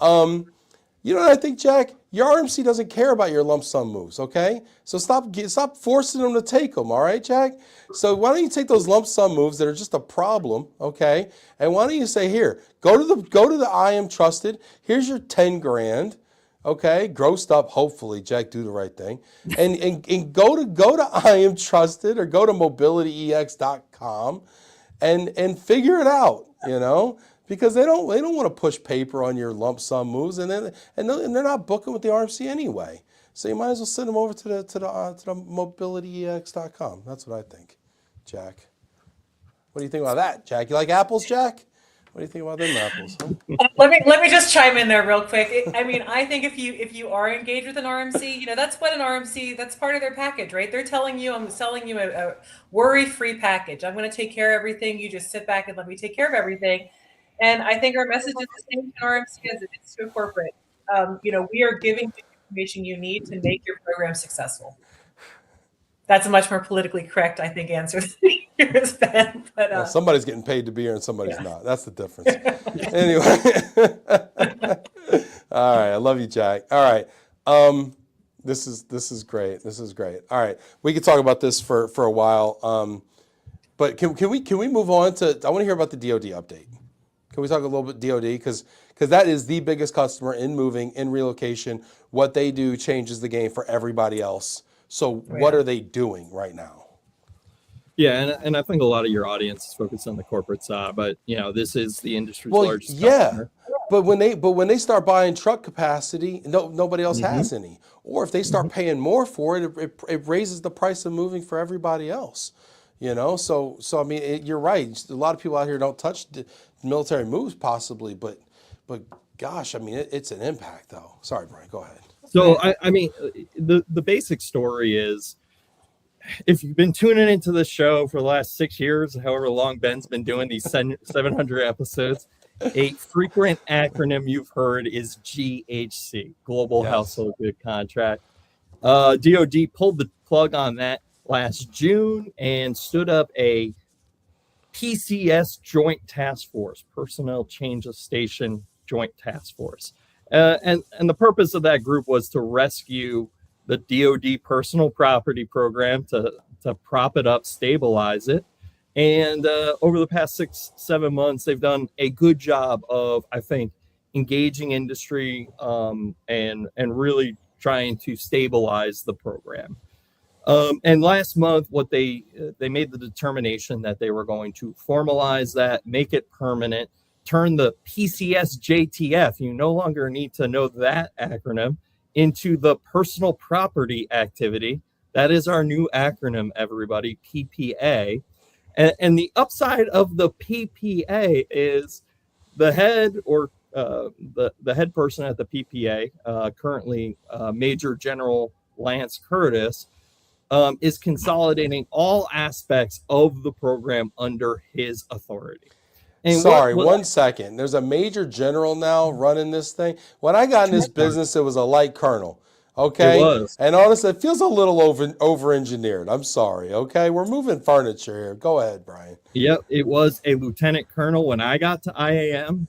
You know what I think, Jack? Your RMC doesn't care about your lump sum moves. Okay, so stop forcing them to take them. All right, Jack. So why don't you take those lump sum moves that are just a problem? Okay, and why don't you say, here, go to the IAM trusted. Here's your 10 grand. Okay, grossed up, hopefully, Jack, do the right thing. And go to IAM Trusted or go to mobilityex.com and figure it out, because they don't want to push paper on your lump sum moves, and they're not booking with the RMC anyway. So you might as well send them over to the mobilityex.com. That's what I think, Jack. What do you think about that, Jack? You like apples, Jack? What do you think about them apples? Huh? Let me just chime in there real quick. I think if you are engaged with an RMC, that's what an RMC, that's part of their package, right? They're telling you, I'm selling you a worry-free package. I'm going to take care of everything. You just sit back and let me take care of everything. And I think our message is the same to RMC as it is to a corporate. We are giving you the information you need to make your program successful. That's a much more politically correct, I think, answer than yours, Ben. But, well, somebody's getting paid to be here and somebody's not. That's the difference. Anyway. All right. I love you, Jack. All right. This is great. This is great. All right, we could talk about this for a while. But can we move on to? I want to hear about the DoD update. Can we talk a little bit DoD because that is the biggest customer in moving, in relocation. What they do changes the game for everybody else. So what are they doing right now? Yeah, and I think a lot of your audience is focused on the corporate side, but this is the industry's Well, largest yeah, customer. but when they start buying truck capacity, nobody else has any. Or if they start paying more for it, it raises the price of moving for everybody else. So I mean, you're right. A lot of people out here don't touch the military moves, possibly, but gosh, I mean, it's an impact though. Sorry, Brian, go ahead. So I mean, the basic story is, if you've been tuning into the show for the last 6 years, however long Ben's been doing these 700 episodes, a frequent acronym you've heard is GHC, Global Household Good Contract. DoD pulled the plug on that last June and stood up a PCS Joint Task Force, Personnel Change of Station Joint Task Force. And the purpose of that group was to rescue the DoD personal property program, to prop it up, stabilize it. And over the past 6-7 months, they've done a good job of, I think, engaging industry and really trying to stabilize the program. And last month, what they made the determination that they were going to formalize that, make it permanent, turn the PCS JTF, you no longer need to know that acronym, into the personal property activity. That is our new acronym, everybody, PPA. And the upside of the PPA is the head or the head person at the PPA, currently Major General Lance Curtis, is consolidating all aspects of the program under his authority. And Sorry, 1 second. There's a major general now running this thing. When I got in this business, it was a light colonel. Okay. It was. And honestly, it feels a little over engineered. I'm sorry. Okay. We're moving furniture here. Go ahead, Brian. Yep. It was a lieutenant colonel when I got to IAM.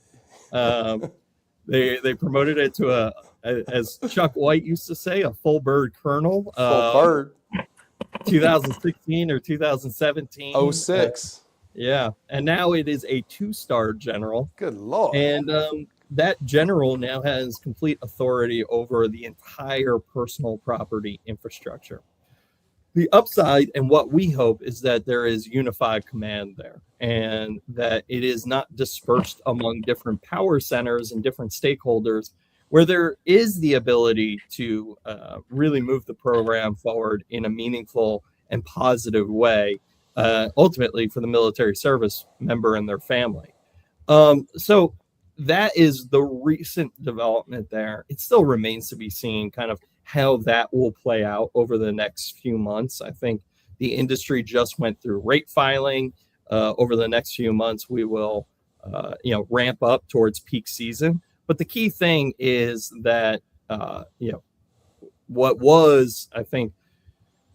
They promoted it to as Chuck White used to say, a full bird colonel. Full bird. 2016 or 2017. 06. Yeah, and now it is a 2-star general. Good Lord. And that general now has complete authority over the entire personal property infrastructure. The upside, and what we hope, is that there is unified command there, and that it is not dispersed among different power centers and different stakeholders, where there is the ability to really move the program forward in a meaningful and positive way, ultimately for the military service member and their family. So that is the recent development there. It still remains to be seen kind of how that will play out over the next few months. I think the industry just went through rate filing. Over the next few months, we will ramp up towards peak season. But the key thing is that what was, I think,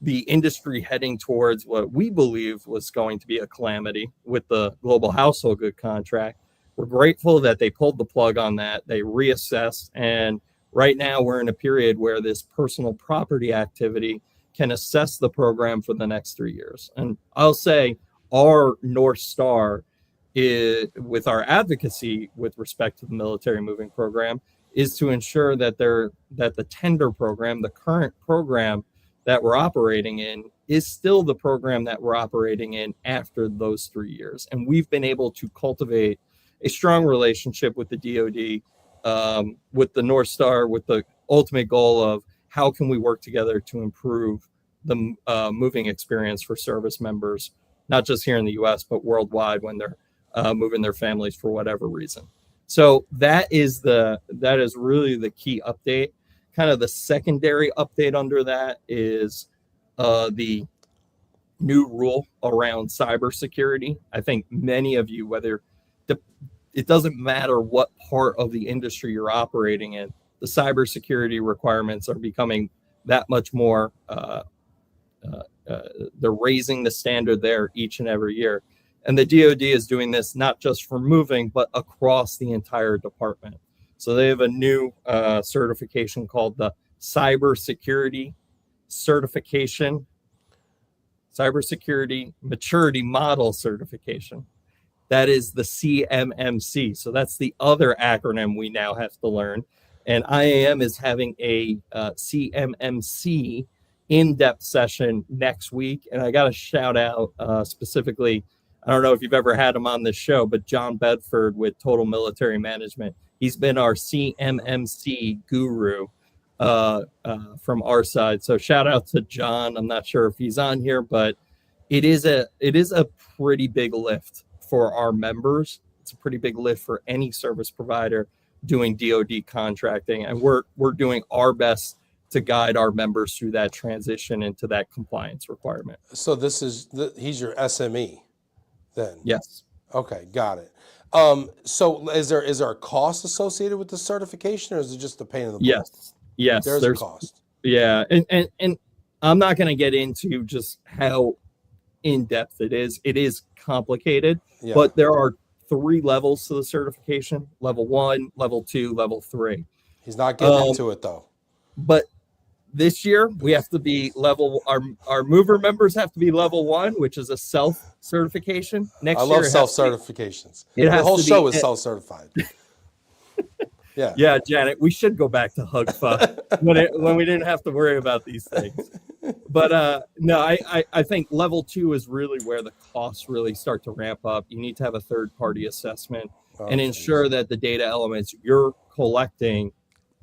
the industry heading towards what we believe was going to be a calamity with the global household good contract. We're grateful that they pulled the plug on that. They reassessed. And right now we're in a period where this personal property activity can assess the program for the next 3 years. And I'll say our North Star is, with our advocacy with respect to the military moving program, is to ensure that the tender program, the current program that we're operating in, is still the program that we're operating in after those 3 years. And we've been able to cultivate a strong relationship with the DoD, with the North Star, with the ultimate goal of how can we work together to improve the moving experience for service members, not just here in the U.S., but worldwide when they're moving their families for whatever reason. So that is really the key update. Kind of the secondary update under that is the new rule around cybersecurity. I think many of you, it doesn't matter what part of the industry you're operating in, the cybersecurity requirements are becoming that much more. They're raising the standard there each and every year. And the DoD is doing this not just for moving, but across the entire department. So they have a new certification called the cybersecurity certification, cybersecurity maturity model certification. That is the CMMC. So that's the other acronym we now have to learn. And IAM is having a CMMC in-depth session next week. And I got to shout out specifically, I don't know if you've ever had him on this show, but John Bedford with Total Military Management. He's been our CMMC guru from our side. So shout out to John. I'm not sure if he's on here, but it is a pretty big lift for our members. It's a pretty big lift for any service provider doing DoD contracting, and we're doing our best to guide our members through that transition into that compliance requirement. So he's your SME then? Yes. Okay, got it. So is there a cost associated with the certification, or is it just a pain in the butt? Yes, there's a cost. Yeah, and I'm not going to get into just how in-depth it is. It is complicated, but there are 3 levels to the certification: level 1, level 2, level 3. He's not getting into it though. But this year we have to be our mover members have to be level 1, which is a self certification. Next year, I love self certifications. The whole show is self certified. Yeah, Janet, we should go back to HUGFA when we didn't have to worry about these things. But no, I think level 2 is really where the costs really start to ramp up. You need to have a third-party assessment and ensure that the data elements you're collecting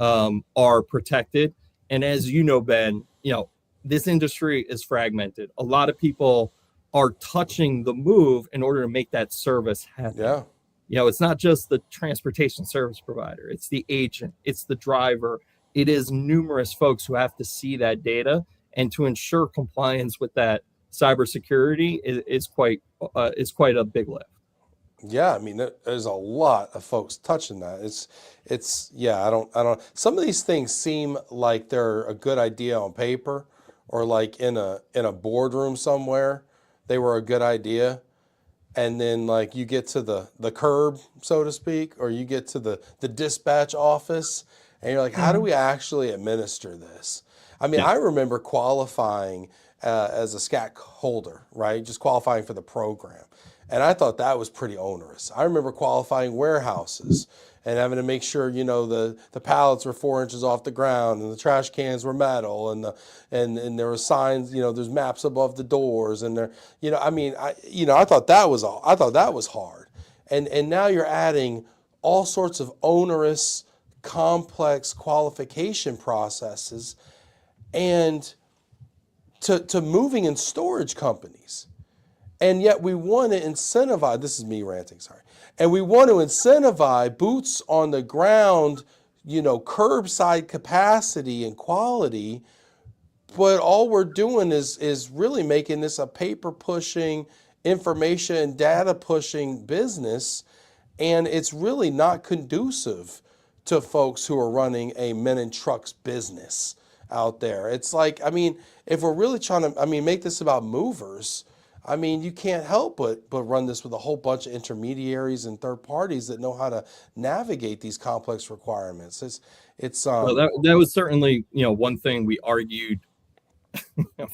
are protected. And as you know, Ben, this industry is fragmented. A lot of people are touching the move in order to make that service happen. Yeah. It's not just the transportation service provider. It's the agent. It's the driver. It is numerous folks who have to see that data, and to ensure compliance with that cybersecurity is quite a big lift. Yeah, I mean, there's a lot of folks touching that. I don't. Some of these things seem like they're a good idea on paper, or like in a boardroom somewhere, they were a good idea. And then like you get to the curb, so to speak, or you get to the dispatch office, and you're like, how do we actually administer this? I mean, I remember qualifying as a SCAC holder, right? Just qualifying for the program. And I thought that was pretty onerous. I remember qualifying warehouses and having to make sure, the pallets were 4 inches off the ground, and the trash cans were metal, and there were signs, there's maps above the doors, and there, I thought that was hard. And now you're adding all sorts of onerous, complex qualification processes and to moving and storage companies. And yet we want to incentivize, this is me ranting, sorry. And we want to incentivize boots on the ground, curbside capacity and quality. But all we're doing is really making this a paper pushing, information and data pushing business. And it's really not conducive to folks who are running a men in trucks business out there. It's like, if we're really trying to, make this about movers, you can't help but run this with a whole bunch of intermediaries and third parties that know how to navigate these complex requirements. Well, that was certainly, one thing we argued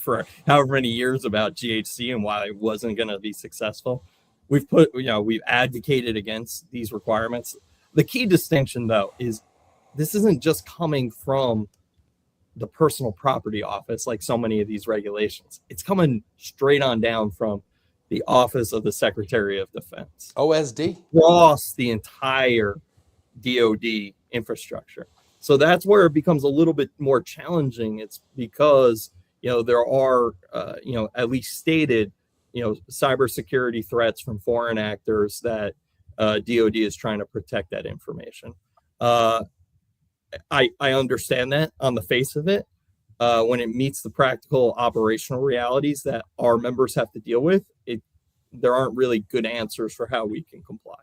for however many years about GHC and why it wasn't going to be successful. We've advocated against these requirements. The key distinction, though, is this isn't just coming from the personal property office like so many of these regulations. It's coming straight on down from the Office of the Secretary of Defense. OSD. Across the entire DoD infrastructure. So that's where it becomes a little bit more challenging. It's because, there are, at least stated, cybersecurity threats from foreign actors that DoD is trying to protect that information. I understand that on the face of it. When it meets the practical operational realities that our members have to deal with, there aren't really good answers for how we can comply.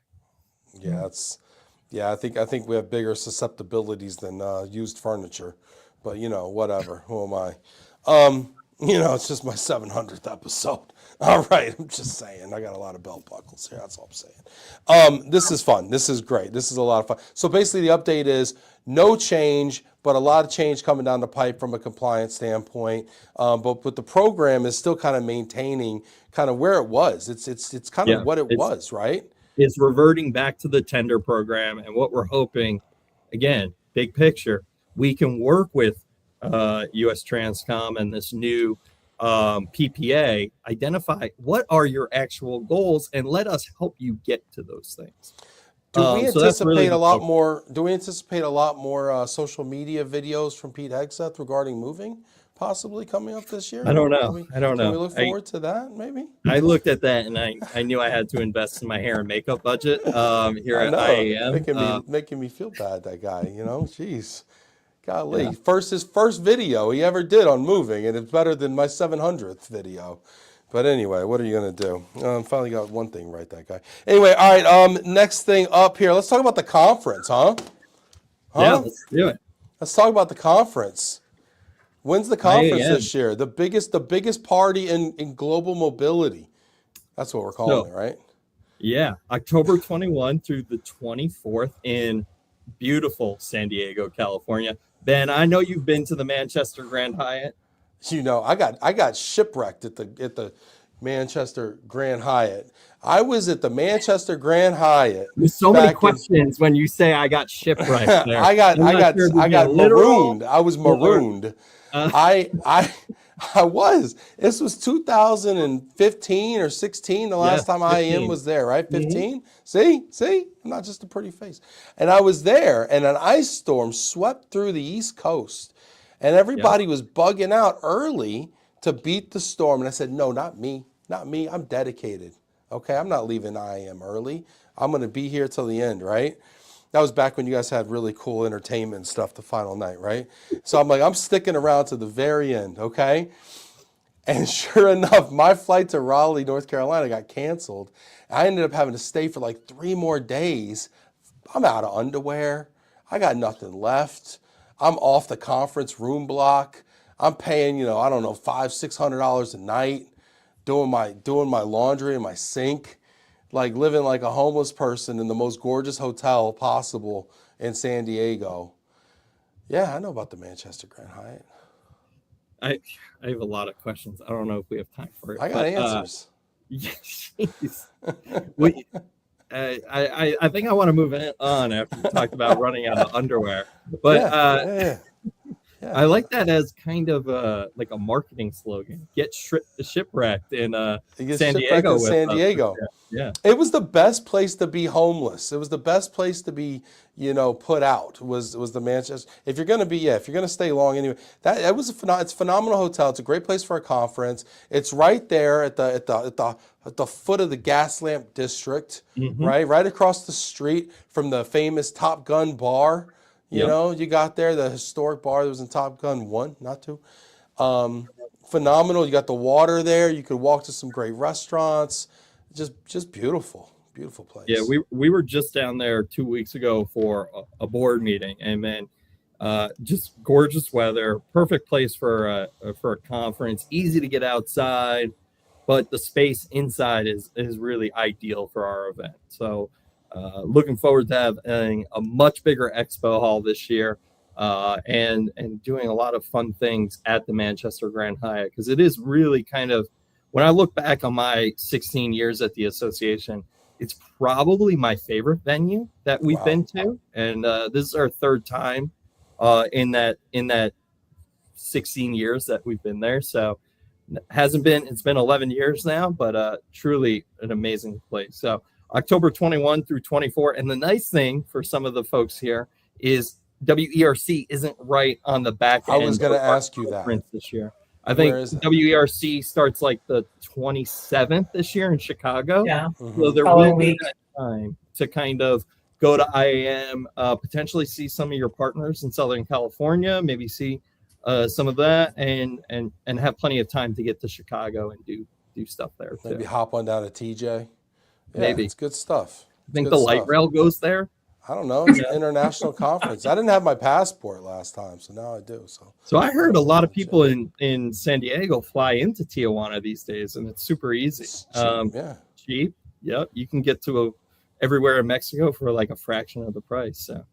I think we have bigger susceptibilities than used furniture, but whatever. Who am I? It's just my 700th episode. All right, I'm just saying. I got a lot of belt buckles here. That's all I'm saying. This is fun. This is great. This is a lot of fun. So basically, the update is no change, but a lot of change coming down the pipe from a compliance standpoint. But the program is still kind of maintaining kind of where it was. It's kind of what it was, right? It's reverting back to the tender program, and what we're hoping, again, big picture, we can work with U.S. Transcom and this new PPA, identify what are your actual goals, and let us help you get to those things. Do we So that's really anticipate a lot more? Do we anticipate a lot more social media videos from Pete Hegseth regarding moving, possibly coming up this year? I don't know. Can we look forward to that? Maybe. I looked at that and I knew I had to invest in my hair and makeup budget here at IAM. Making me feel bad. That guy, you know, jeez, golly. Yeah. His first video he ever did on moving, and it's better than my 700th video. But anyway, what are you going to do? Finally got one thing right, that guy. Anyway, all right, next thing up here. Let's talk about the conference, huh? Yeah, let's do it. Let's talk about the conference. When's the conference this year? The biggest party in global mobility. That's what we're calling it, right? Yeah, October 21 through the 24th in beautiful San Diego, California. Ben, I know you've been to the Manchester Grand Hyatt. You know, I got shipwrecked at the Manchester Grand Hyatt. I was at the Manchester Grand Hyatt. There's so many questions when you say I got shipwrecked there. I got marooned. I was marooned. I was. This was 2015 or 16, the last time 15. IAM was there, right? 15? Mm-hmm. See? I'm not just a pretty face. And I was there, and an ice storm swept through the East Coast. And everybody was bugging out early to beat the storm. And I said, no, not me. Not me. I'm dedicated. Okay, I'm not leaving IAM early. I'm going to be here till the end, right? That was back when you guys had really cool entertainment stuff the final night, right? So I'm like, I'm sticking around to the very end, okay? And sure enough, my flight to Raleigh, North Carolina got canceled. I ended up having to stay for like 3 more days. I'm out of underwear. I got nothing left. I'm off the conference room block. I'm paying, I don't know, $500-600 a night, doing my laundry in my sink, like living like a homeless person in the most gorgeous hotel possible in San Diego. Yeah, I know about the Manchester Grand Hyatt. I have a lot of questions. I don't know if we have time for it. I got answers. I think I want to move on after we talked about running out of underwear. But I like that as kind of like a marketing slogan. Get shipwrecked in San Diego. San Diego. Yeah. It was the best place to be homeless. It was the best place to be, put out. Was the Manchester. If you're gonna stay long anyway. It's a phenomenal hotel. It's a great place for a conference. It's right there at the foot of the gas lamp district, mm-hmm. right across the street from the famous Top Gun bar. You got there, the historic bar that was in Top Gun 1, not 2. Phenomenal. You got the water there. You could walk to some great restaurants. Just beautiful, beautiful place. Yeah, we were just down there 2 weeks ago for a board meeting, and then just gorgeous weather, perfect place for a conference, easy to get outside, but the space inside is really ideal for our event. So looking forward to having a much bigger expo hall this year and doing a lot of fun things at the Manchester Grand Hyatt, because it is really kind of, when I look back on my 16 years at the association, it's probably my favorite venue that we've been to. And this is our 3rd time in that 16 years that we've been there. So it's been 11 years now, but truly an amazing place. So October 21 through 24. And the nice thing for some of the folks here is WERC isn't right on the back end. I was going to ask you that. This year. I think WERC starts like the 27th this year in Chicago. Yeah. Mm-hmm. So there will be that time to kind of go to IAM, potentially see some of your partners in Southern California, maybe see some of that, and have plenty of time to get to Chicago and do stuff there too. Maybe hop on down to TJ. Yeah, maybe. It's good stuff. I think the light rail goes there. I don't know. It's an international conference. I didn't have my passport last time, so now I do. So I heard a lot of people in San Diego fly into Tijuana these days, and it's super easy. It's cheap, cheap. Yep. You can get to everywhere in Mexico for like a fraction of the price. So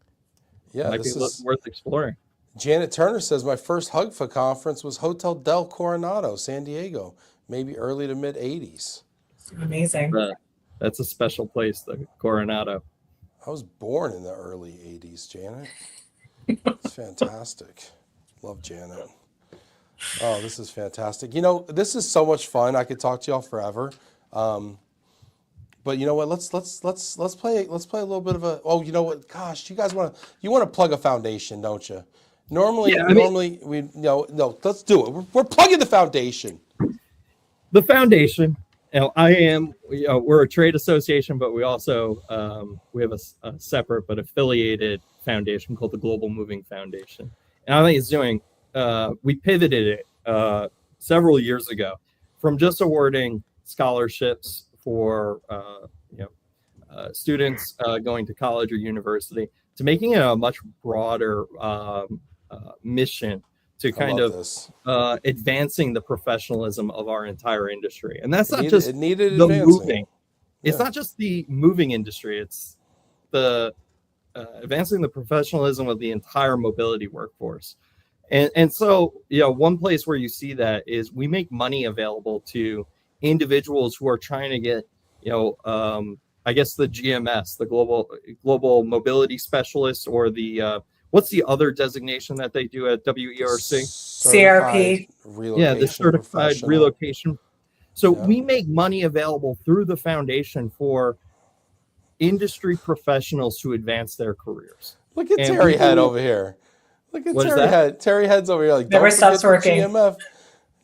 yeah, might be worth exploring. Janet Turner says, my first HUGFA conference was Hotel Del Coronado, San Diego, maybe early to mid 80s. Amazing. That's a special place, the Coronado. I was born in the early 80s, Janet. It's fantastic. Love Janet. Oh, this is fantastic. You know, this is so much fun. I could talk to y'all forever. But you know what? Let's play a little bit of a. Oh, you know what? Gosh, you guys want to plug a foundation, don't you? Normally, we no. Let's do it. We're plugging the foundation. The foundation. You know, IAM. We're a trade association, but we also we have a separate but affiliated foundation called the Global Moving Foundation, and I think it's doing. We pivoted it several years ago from just awarding scholarships for students going to college or university to making it a much broader mission to kind of advancing the professionalism of our entire industry. And that's not just the moving. It's not just the moving industry. It's the advancing the professionalism of the entire mobility workforce. And so, one place where you see that is we make money available to individuals who are trying to get, I guess the GMS, the global mobility specialist, or the what's the other designation that they do at WERC? CRP. The certified relocation. So we make money available through the foundation for industry professionals to advance their careers. Look at Terry Head over here. Look at Terry Head. Terry Head's over here. Like, never stops working. GMF.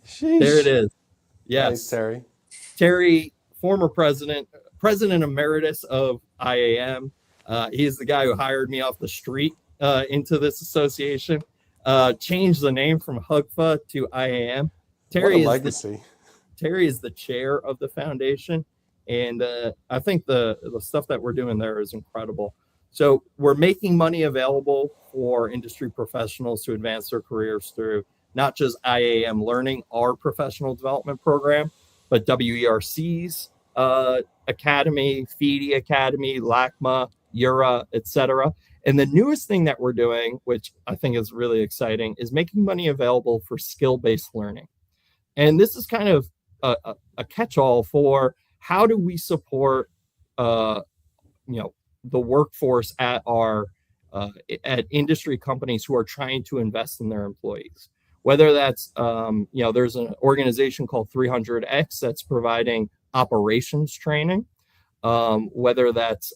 Sheesh. There it is. Yes, nice, Terry. Terry, former president emeritus of IAM. He's the guy who hired me off the street into this association. Changed the name from HUGFA to IAM. Terry is legacy. Terry is the chair of the foundation, and I think the stuff that we're doing there is incredible. So we're making money available for industry professionals to advance their careers through not just IAM Learning, our professional development program, but WERC's Academy, FEDE Academy, LACMA, URA, etc. And the newest thing that we're doing, which I think is really exciting, is making money available for skill-based learning. And this is kind of a catch-all for how do we support the workforce at our at industry companies who are trying to invest in their employees. Whether that's there's an organization called 300X that's providing operations training. Whether that's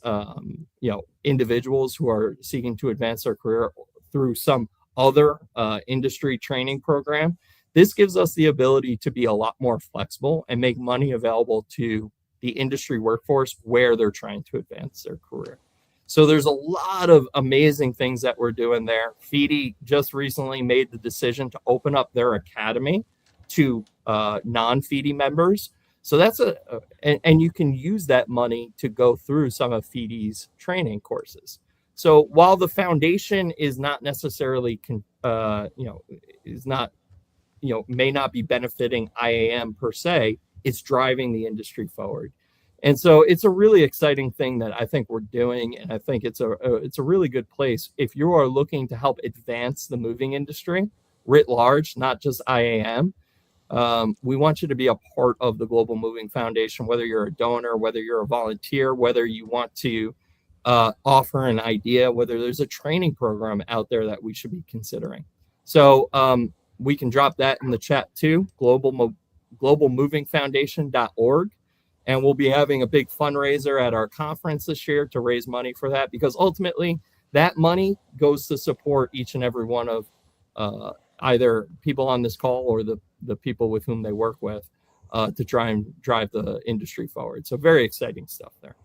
individuals who are seeking to advance their career through some other industry training program. This gives us the ability to be a lot more flexible and make money available to the industry workforce where they're trying to advance their career. So there's a lot of amazing things that we're doing there. FEDE just recently made the decision to open up their academy to non-FEDE members. So that's and you can use that money to go through some of FEDE's training courses. So while the foundation is not necessarily, may not be benefiting IAM per se, it's driving the industry forward. And so it's a really exciting thing that I think we're doing. And I think it's a really good place if you are looking to help advance the moving industry writ large, not just IAM. We want you to be a part of the Global Moving Foundation, whether you're a donor, whether you're a volunteer, whether you want to offer an idea, whether there's a training program out there that we should be considering. So we can drop that in the chat too, globalmovingfoundation.org. And we'll be having a big fundraiser at our conference this year to raise money for that, because ultimately that money goes to support each and every one of either people on this call or the people with whom they work with to try and drive the industry forward. So very exciting stuff there.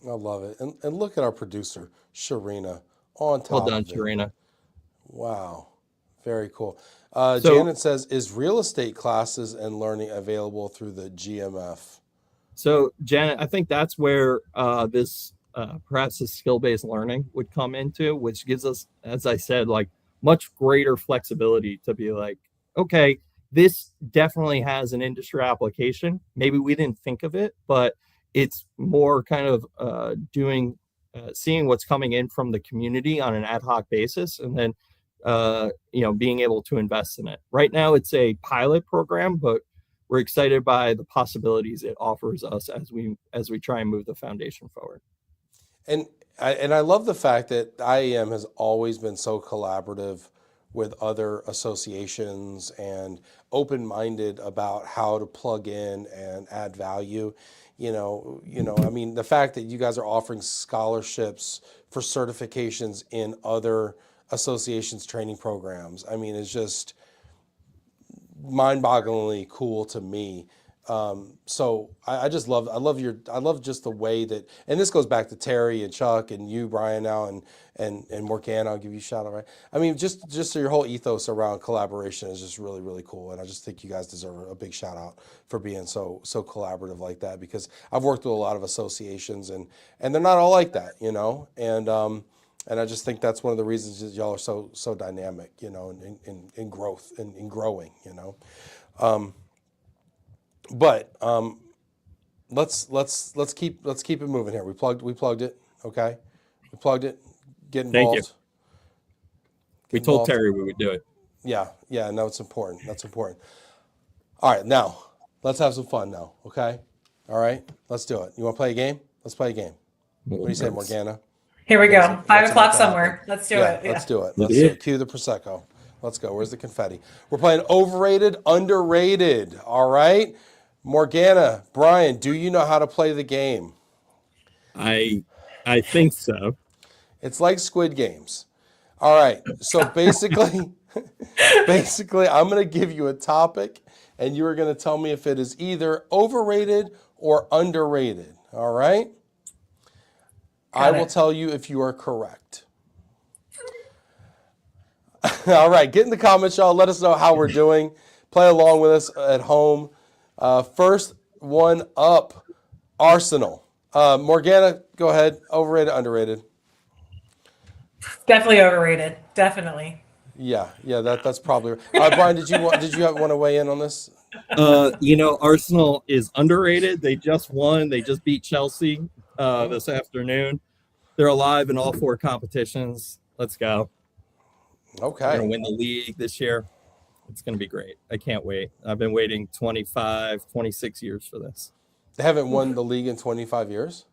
I love it. And look at our producer, Sharina, on top Well done, of it. Sharina. Wow. Very cool. Janet says, is real estate classes and learning available through the GMF? So, Janet, I think that's where perhaps this skill-based learning would come into, which gives us, as I said, like much greater flexibility to be like, okay, this definitely has an industry application. Maybe we didn't think of it, but it's more kind of seeing what's coming in from the community on an ad hoc basis, and then being able to invest in it. Right now, it's a pilot program, but we're excited by the possibilities it offers us as we try and move the foundation forward. And I love the fact that IAM has always been so collaborative with other associations and open-minded about how to plug in and add value. I mean, the fact that you guys are offering scholarships for certifications in other associations training programs, I mean, it's just mind-bogglingly cool to me. So I love just the way that, and this goes back to Terry and Chuck and you, Brian, now, and Morgana. I'll give you a shout out, right? I mean, just your whole ethos around collaboration is just really, really cool. And I just think you guys deserve a big shout out for being so collaborative like that, because I've worked with a lot of associations and they're not all like that, and I just think that's one of the reasons that y'all are so dynamic, in growth and in growing, But let's keep it moving here. We plugged it, okay? We plugged it. Get involved. Thank you. We told Terry we would do it. Yeah. No, it's important. That's important. All right, now let's have some fun now, okay? All right, let's do it. You want to play a game? Let's play a game. What do you say, Morgana? Here we go. 5 o'clock somewhere. Let's do it. Let's do it. Let's do it. Cue the Prosecco. Let's go. Where's the confetti? We're playing overrated, underrated. All right. Morgana, Brian, do you know how to play the game? I think so. It's like Squid Games. All right. So basically, I'm going to give you a topic, and you are going to tell me if it is either overrated or underrated. All right. I will tell you if you are correct. All right. Get in the comments, y'all. Let us know how we're doing. Play along with us at home. First one up, Arsenal. Morgana, go ahead. Overrated, underrated? Definitely overrated. Definitely. Yeah, that's probably. Brian, did you want to weigh in on this? Arsenal is underrated. They just won. They just beat Chelsea this afternoon. They're alive in all 4 competitions. Let's go. Okay. They're going to win the league this year. It's going to be great. I can't wait. I've been waiting 25, 26 years for this. They haven't won the league in 25 years?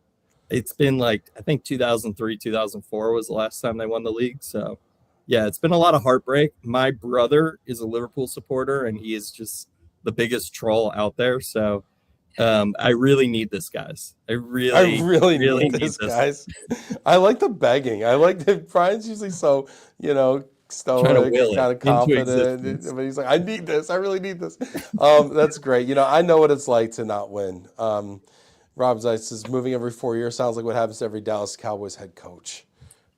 It's been I think 2003, 2004 was the last time they won the league. So, yeah, it's been a lot of heartbreak. My brother is a Liverpool supporter, and he is just the biggest troll out there. So, I really need this, guys. I really need this, guys. I like the begging. I like that Brian's usually so, stoic, kind of confident, but he's like, I need this. I really need this. That's great. I know what it's like to not win. Rob Zeiss says moving every 4 years sounds like what happens to every Dallas Cowboys head coach.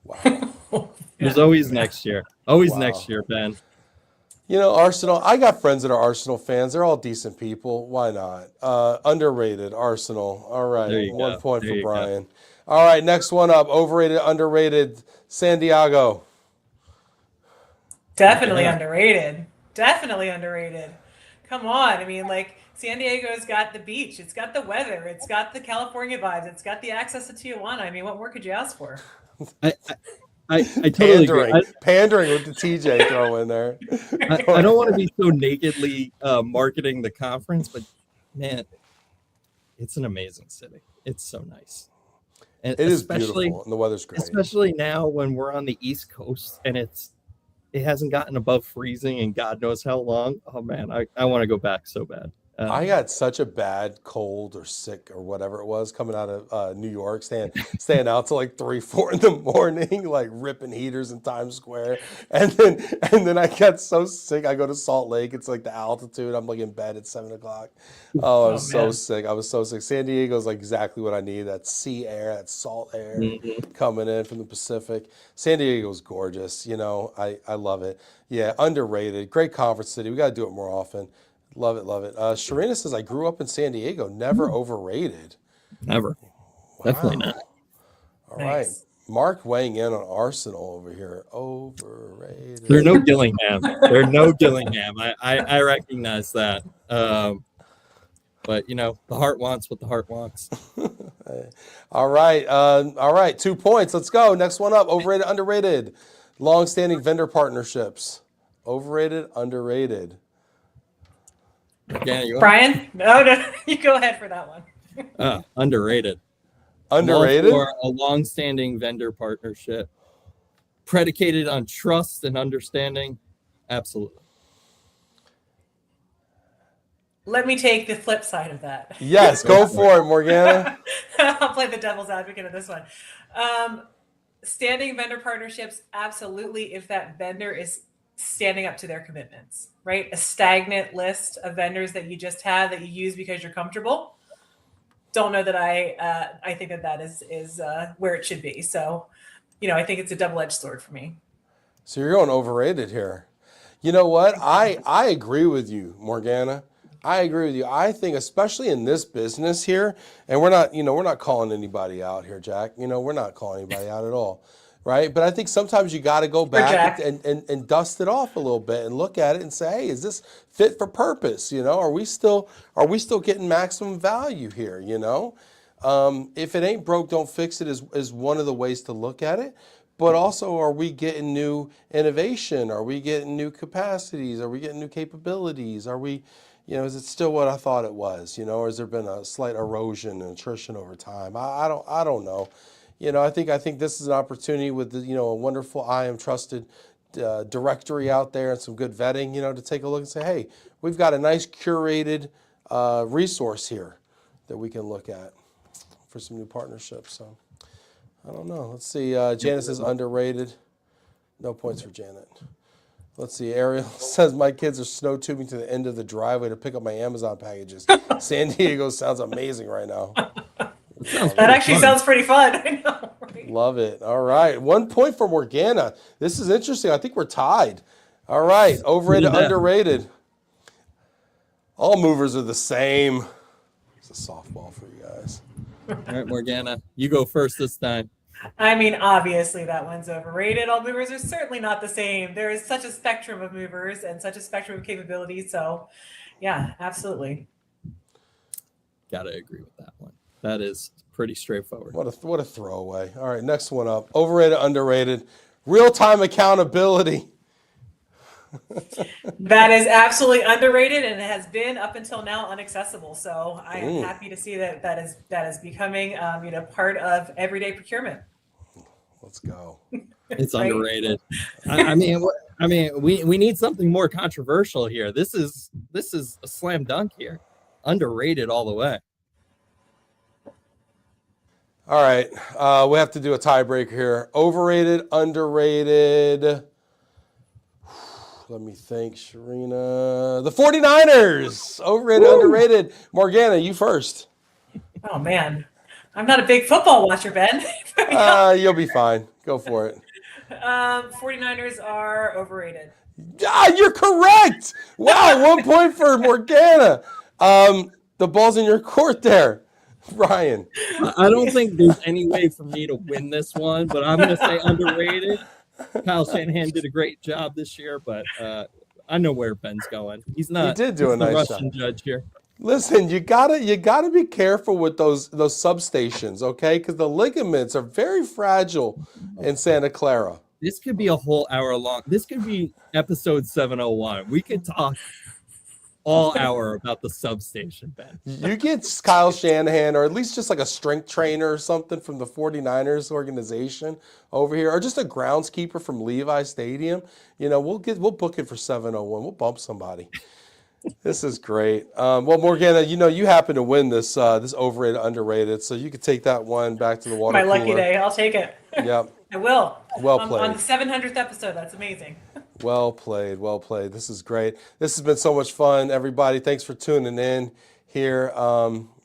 Wow. There's always next year. Next year, Ben. Arsenal, I got friends that are Arsenal fans. They're all decent people. Why not? Underrated, Arsenal. All right. 1 point for Brian. All right, next one up. Overrated, underrated, San Diego. Definitely underrated. Definitely underrated. Come on. I mean, San Diego's got the beach. It's got the weather. It's got the California vibes. It's got the access to Tijuana. I mean, what more could you ask for? I totally agree. Pandering with the TJ throw in there. I don't want to be so nakedly marketing the conference, but man, it's an amazing city. It's so nice. And it is beautiful, and the weather's great. Especially now when we're on the East Coast and it hasn't gotten above freezing in God knows how long. Oh man, I want to go back so bad. I got such a bad cold or sick or whatever it was coming out of New York, staying out till 3, 4 in the morning, ripping heaters in Times Square. And then I got so sick. I go to Salt Lake. It's the altitude. I'm in bed at 7 o'clock. Oh, I was so sick. I was so sick. San Diego's exactly what I need. That sea air, that salt air coming in from the Pacific. San Diego's gorgeous. I love it. Yeah, underrated. Great conference city. We got to do it more often. Love it, love it. Sharina says, I grew up in San Diego. Never overrated. Never. Wow. Definitely not. All right. Mark weighing in on Arsenal over here. Overrated. They're no Gillingham. I recognize that. But, the heart wants what the heart wants. All right. 2 points. Let's go. Next one up. Overrated, underrated. Long-standing vendor partnerships. Overrated, underrated. Again, Brian? No, you go ahead for that one. Underrated. Underrated? I'm all for a long-standing vendor partnership predicated on trust and understanding. Absolutely. Let me take the flip side of that. Yes, go for it, Morgana. I'll play the devil's advocate of this one. Standing vendor partnerships, absolutely, if that vendor is standing up to their commitments, right? A stagnant list of vendors that you just have that you use because you're comfortable. Don't know that I think that is where it should be. So, I think it's a double-edged sword for me. So you're going overrated here. You know what? I agree with you, Morgana. I agree with you. I think, especially in this business here, and we're not calling anybody out here, Jack. We're not calling anybody out at all, right? But I think sometimes you got to go back and dust it off a little bit and look at it and say, hey, is this fit for purpose? Are we still getting maximum value here? If it ain't broke, don't fix it is one of the ways to look at it. But also, are we getting new innovation? Are we getting new capacities? Are we getting new capabilities? Are we, is it still what I thought it was? Or has there been a slight erosion and attrition over time? I don't know. I think this is an opportunity with a wonderful IAM trusted directory out there and some good vetting, to take a look and say, hey, we've got a nice curated resource here that we can look at for some new partnerships. So I don't know. Let's see. Janet says underrated. No points for Janet. Let's see. Ariel says my kids are snow tubing to the end of the driveway to pick up my Amazon packages. San Diego sounds amazing right now. That actually sounds pretty fun. I know, right? Love it. All right. 1 point for Morgana. This is interesting. I think we're tied. All right. Overrated, underrated. All movers are the same. It's a softball for you guys. All right, Morgana, you go first this time. I mean, obviously that one's overrated. All movers are certainly not the same. There is such a spectrum of movers and such a spectrum of capabilities. So, yeah, absolutely. Gotta agree with that one. That is pretty straightforward. What a throwaway. All right, next one up. Overrated, underrated. Real-time accountability. That is absolutely underrated, and it has been up until now inaccessible. So I am happy to see that is becoming part of everyday procurement. Let's go. It's right? Underrated. I mean, we need something more controversial here. This is a slam dunk here. Underrated all the way. All right, we have to do a tiebreaker here. Overrated, underrated. Let me think, Sharina. The 49ers. Overrated, underrated. Morgana, you first. Oh, man. I'm not a big football watcher, Ben. You'll be fine. Go for it. 49ers are overrated. You're correct. Wow, 1 point for Morgana. The ball's in your court there, Brian. I don't think there's any way for me to win this one, but I'm going to say underrated. Kyle Shanahan did a great job this year, but I know where Ben's going. He's not. He did do a nice Russian job. Judge here. Listen, you gotta be careful with those substations, okay? Because the ligaments are very fragile in Santa Clara. This could be a whole hour long. This could be episode 701. We could talk all hour about the substation, Ben. You get Kyle Shanahan, or at least just like a strength trainer or something from the 49ers organization over here, or just a groundskeeper from Levi Stadium. We'll book it for 701. We'll bump somebody. This is great. Well, Morgana, you happen to win this overrated, underrated, so you could take that one back to the water cooler. My lucky day. I'll take it. Yep. I will. Well played. On the 700th episode. That's amazing. Well played. Well played. This is great. This has been so much fun, everybody. Thanks for tuning in here.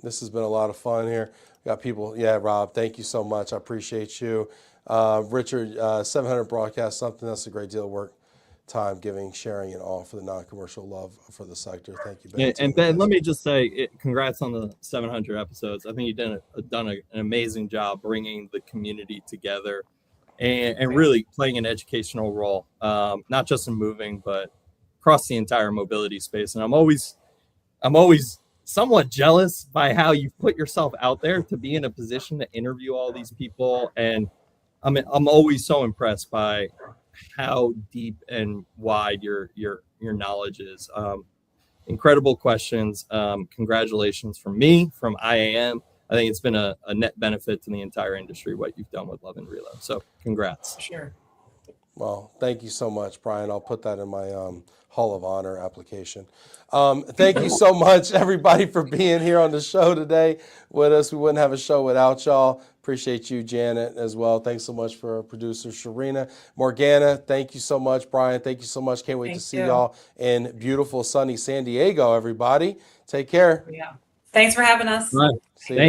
This has been a lot of fun here. We got people. Yeah, Rob, thank you so much. I appreciate you. Richard, 700 broadcast, something that's a great deal of work, time, giving, sharing, and all for the non-commercial love for the sector. Thank you, Ben. Yeah, and Ben, let me just say, congrats on the 700 episodes. I think you've done an amazing job bringing the community together and really playing an educational role, not just in moving, but across the entire mobility space. And I'm always somewhat jealous by how you've put yourself out there to be in a position to interview all these people. And I'm always so impressed by how deep and wide your knowledge is. Incredible questions. Congratulations from me, from IAM. I think it's been a net benefit to the entire industry what you've done with Love and Relo. So congrats. Sure. Well, thank you so much, Brian. I'll put that in my Hall of Honor application. Thank you so much, everybody, for being here on the show today with us. We wouldn't have a show without y'all. Appreciate you, Janet, as well. Thanks so much for our producer, Sharina. Morgana, thank you so much. Brian, thank you so much. Can't wait to see y'all in beautiful, sunny San Diego, everybody. Take care. Yeah. Thanks for having us. All right. See Thank ya. you.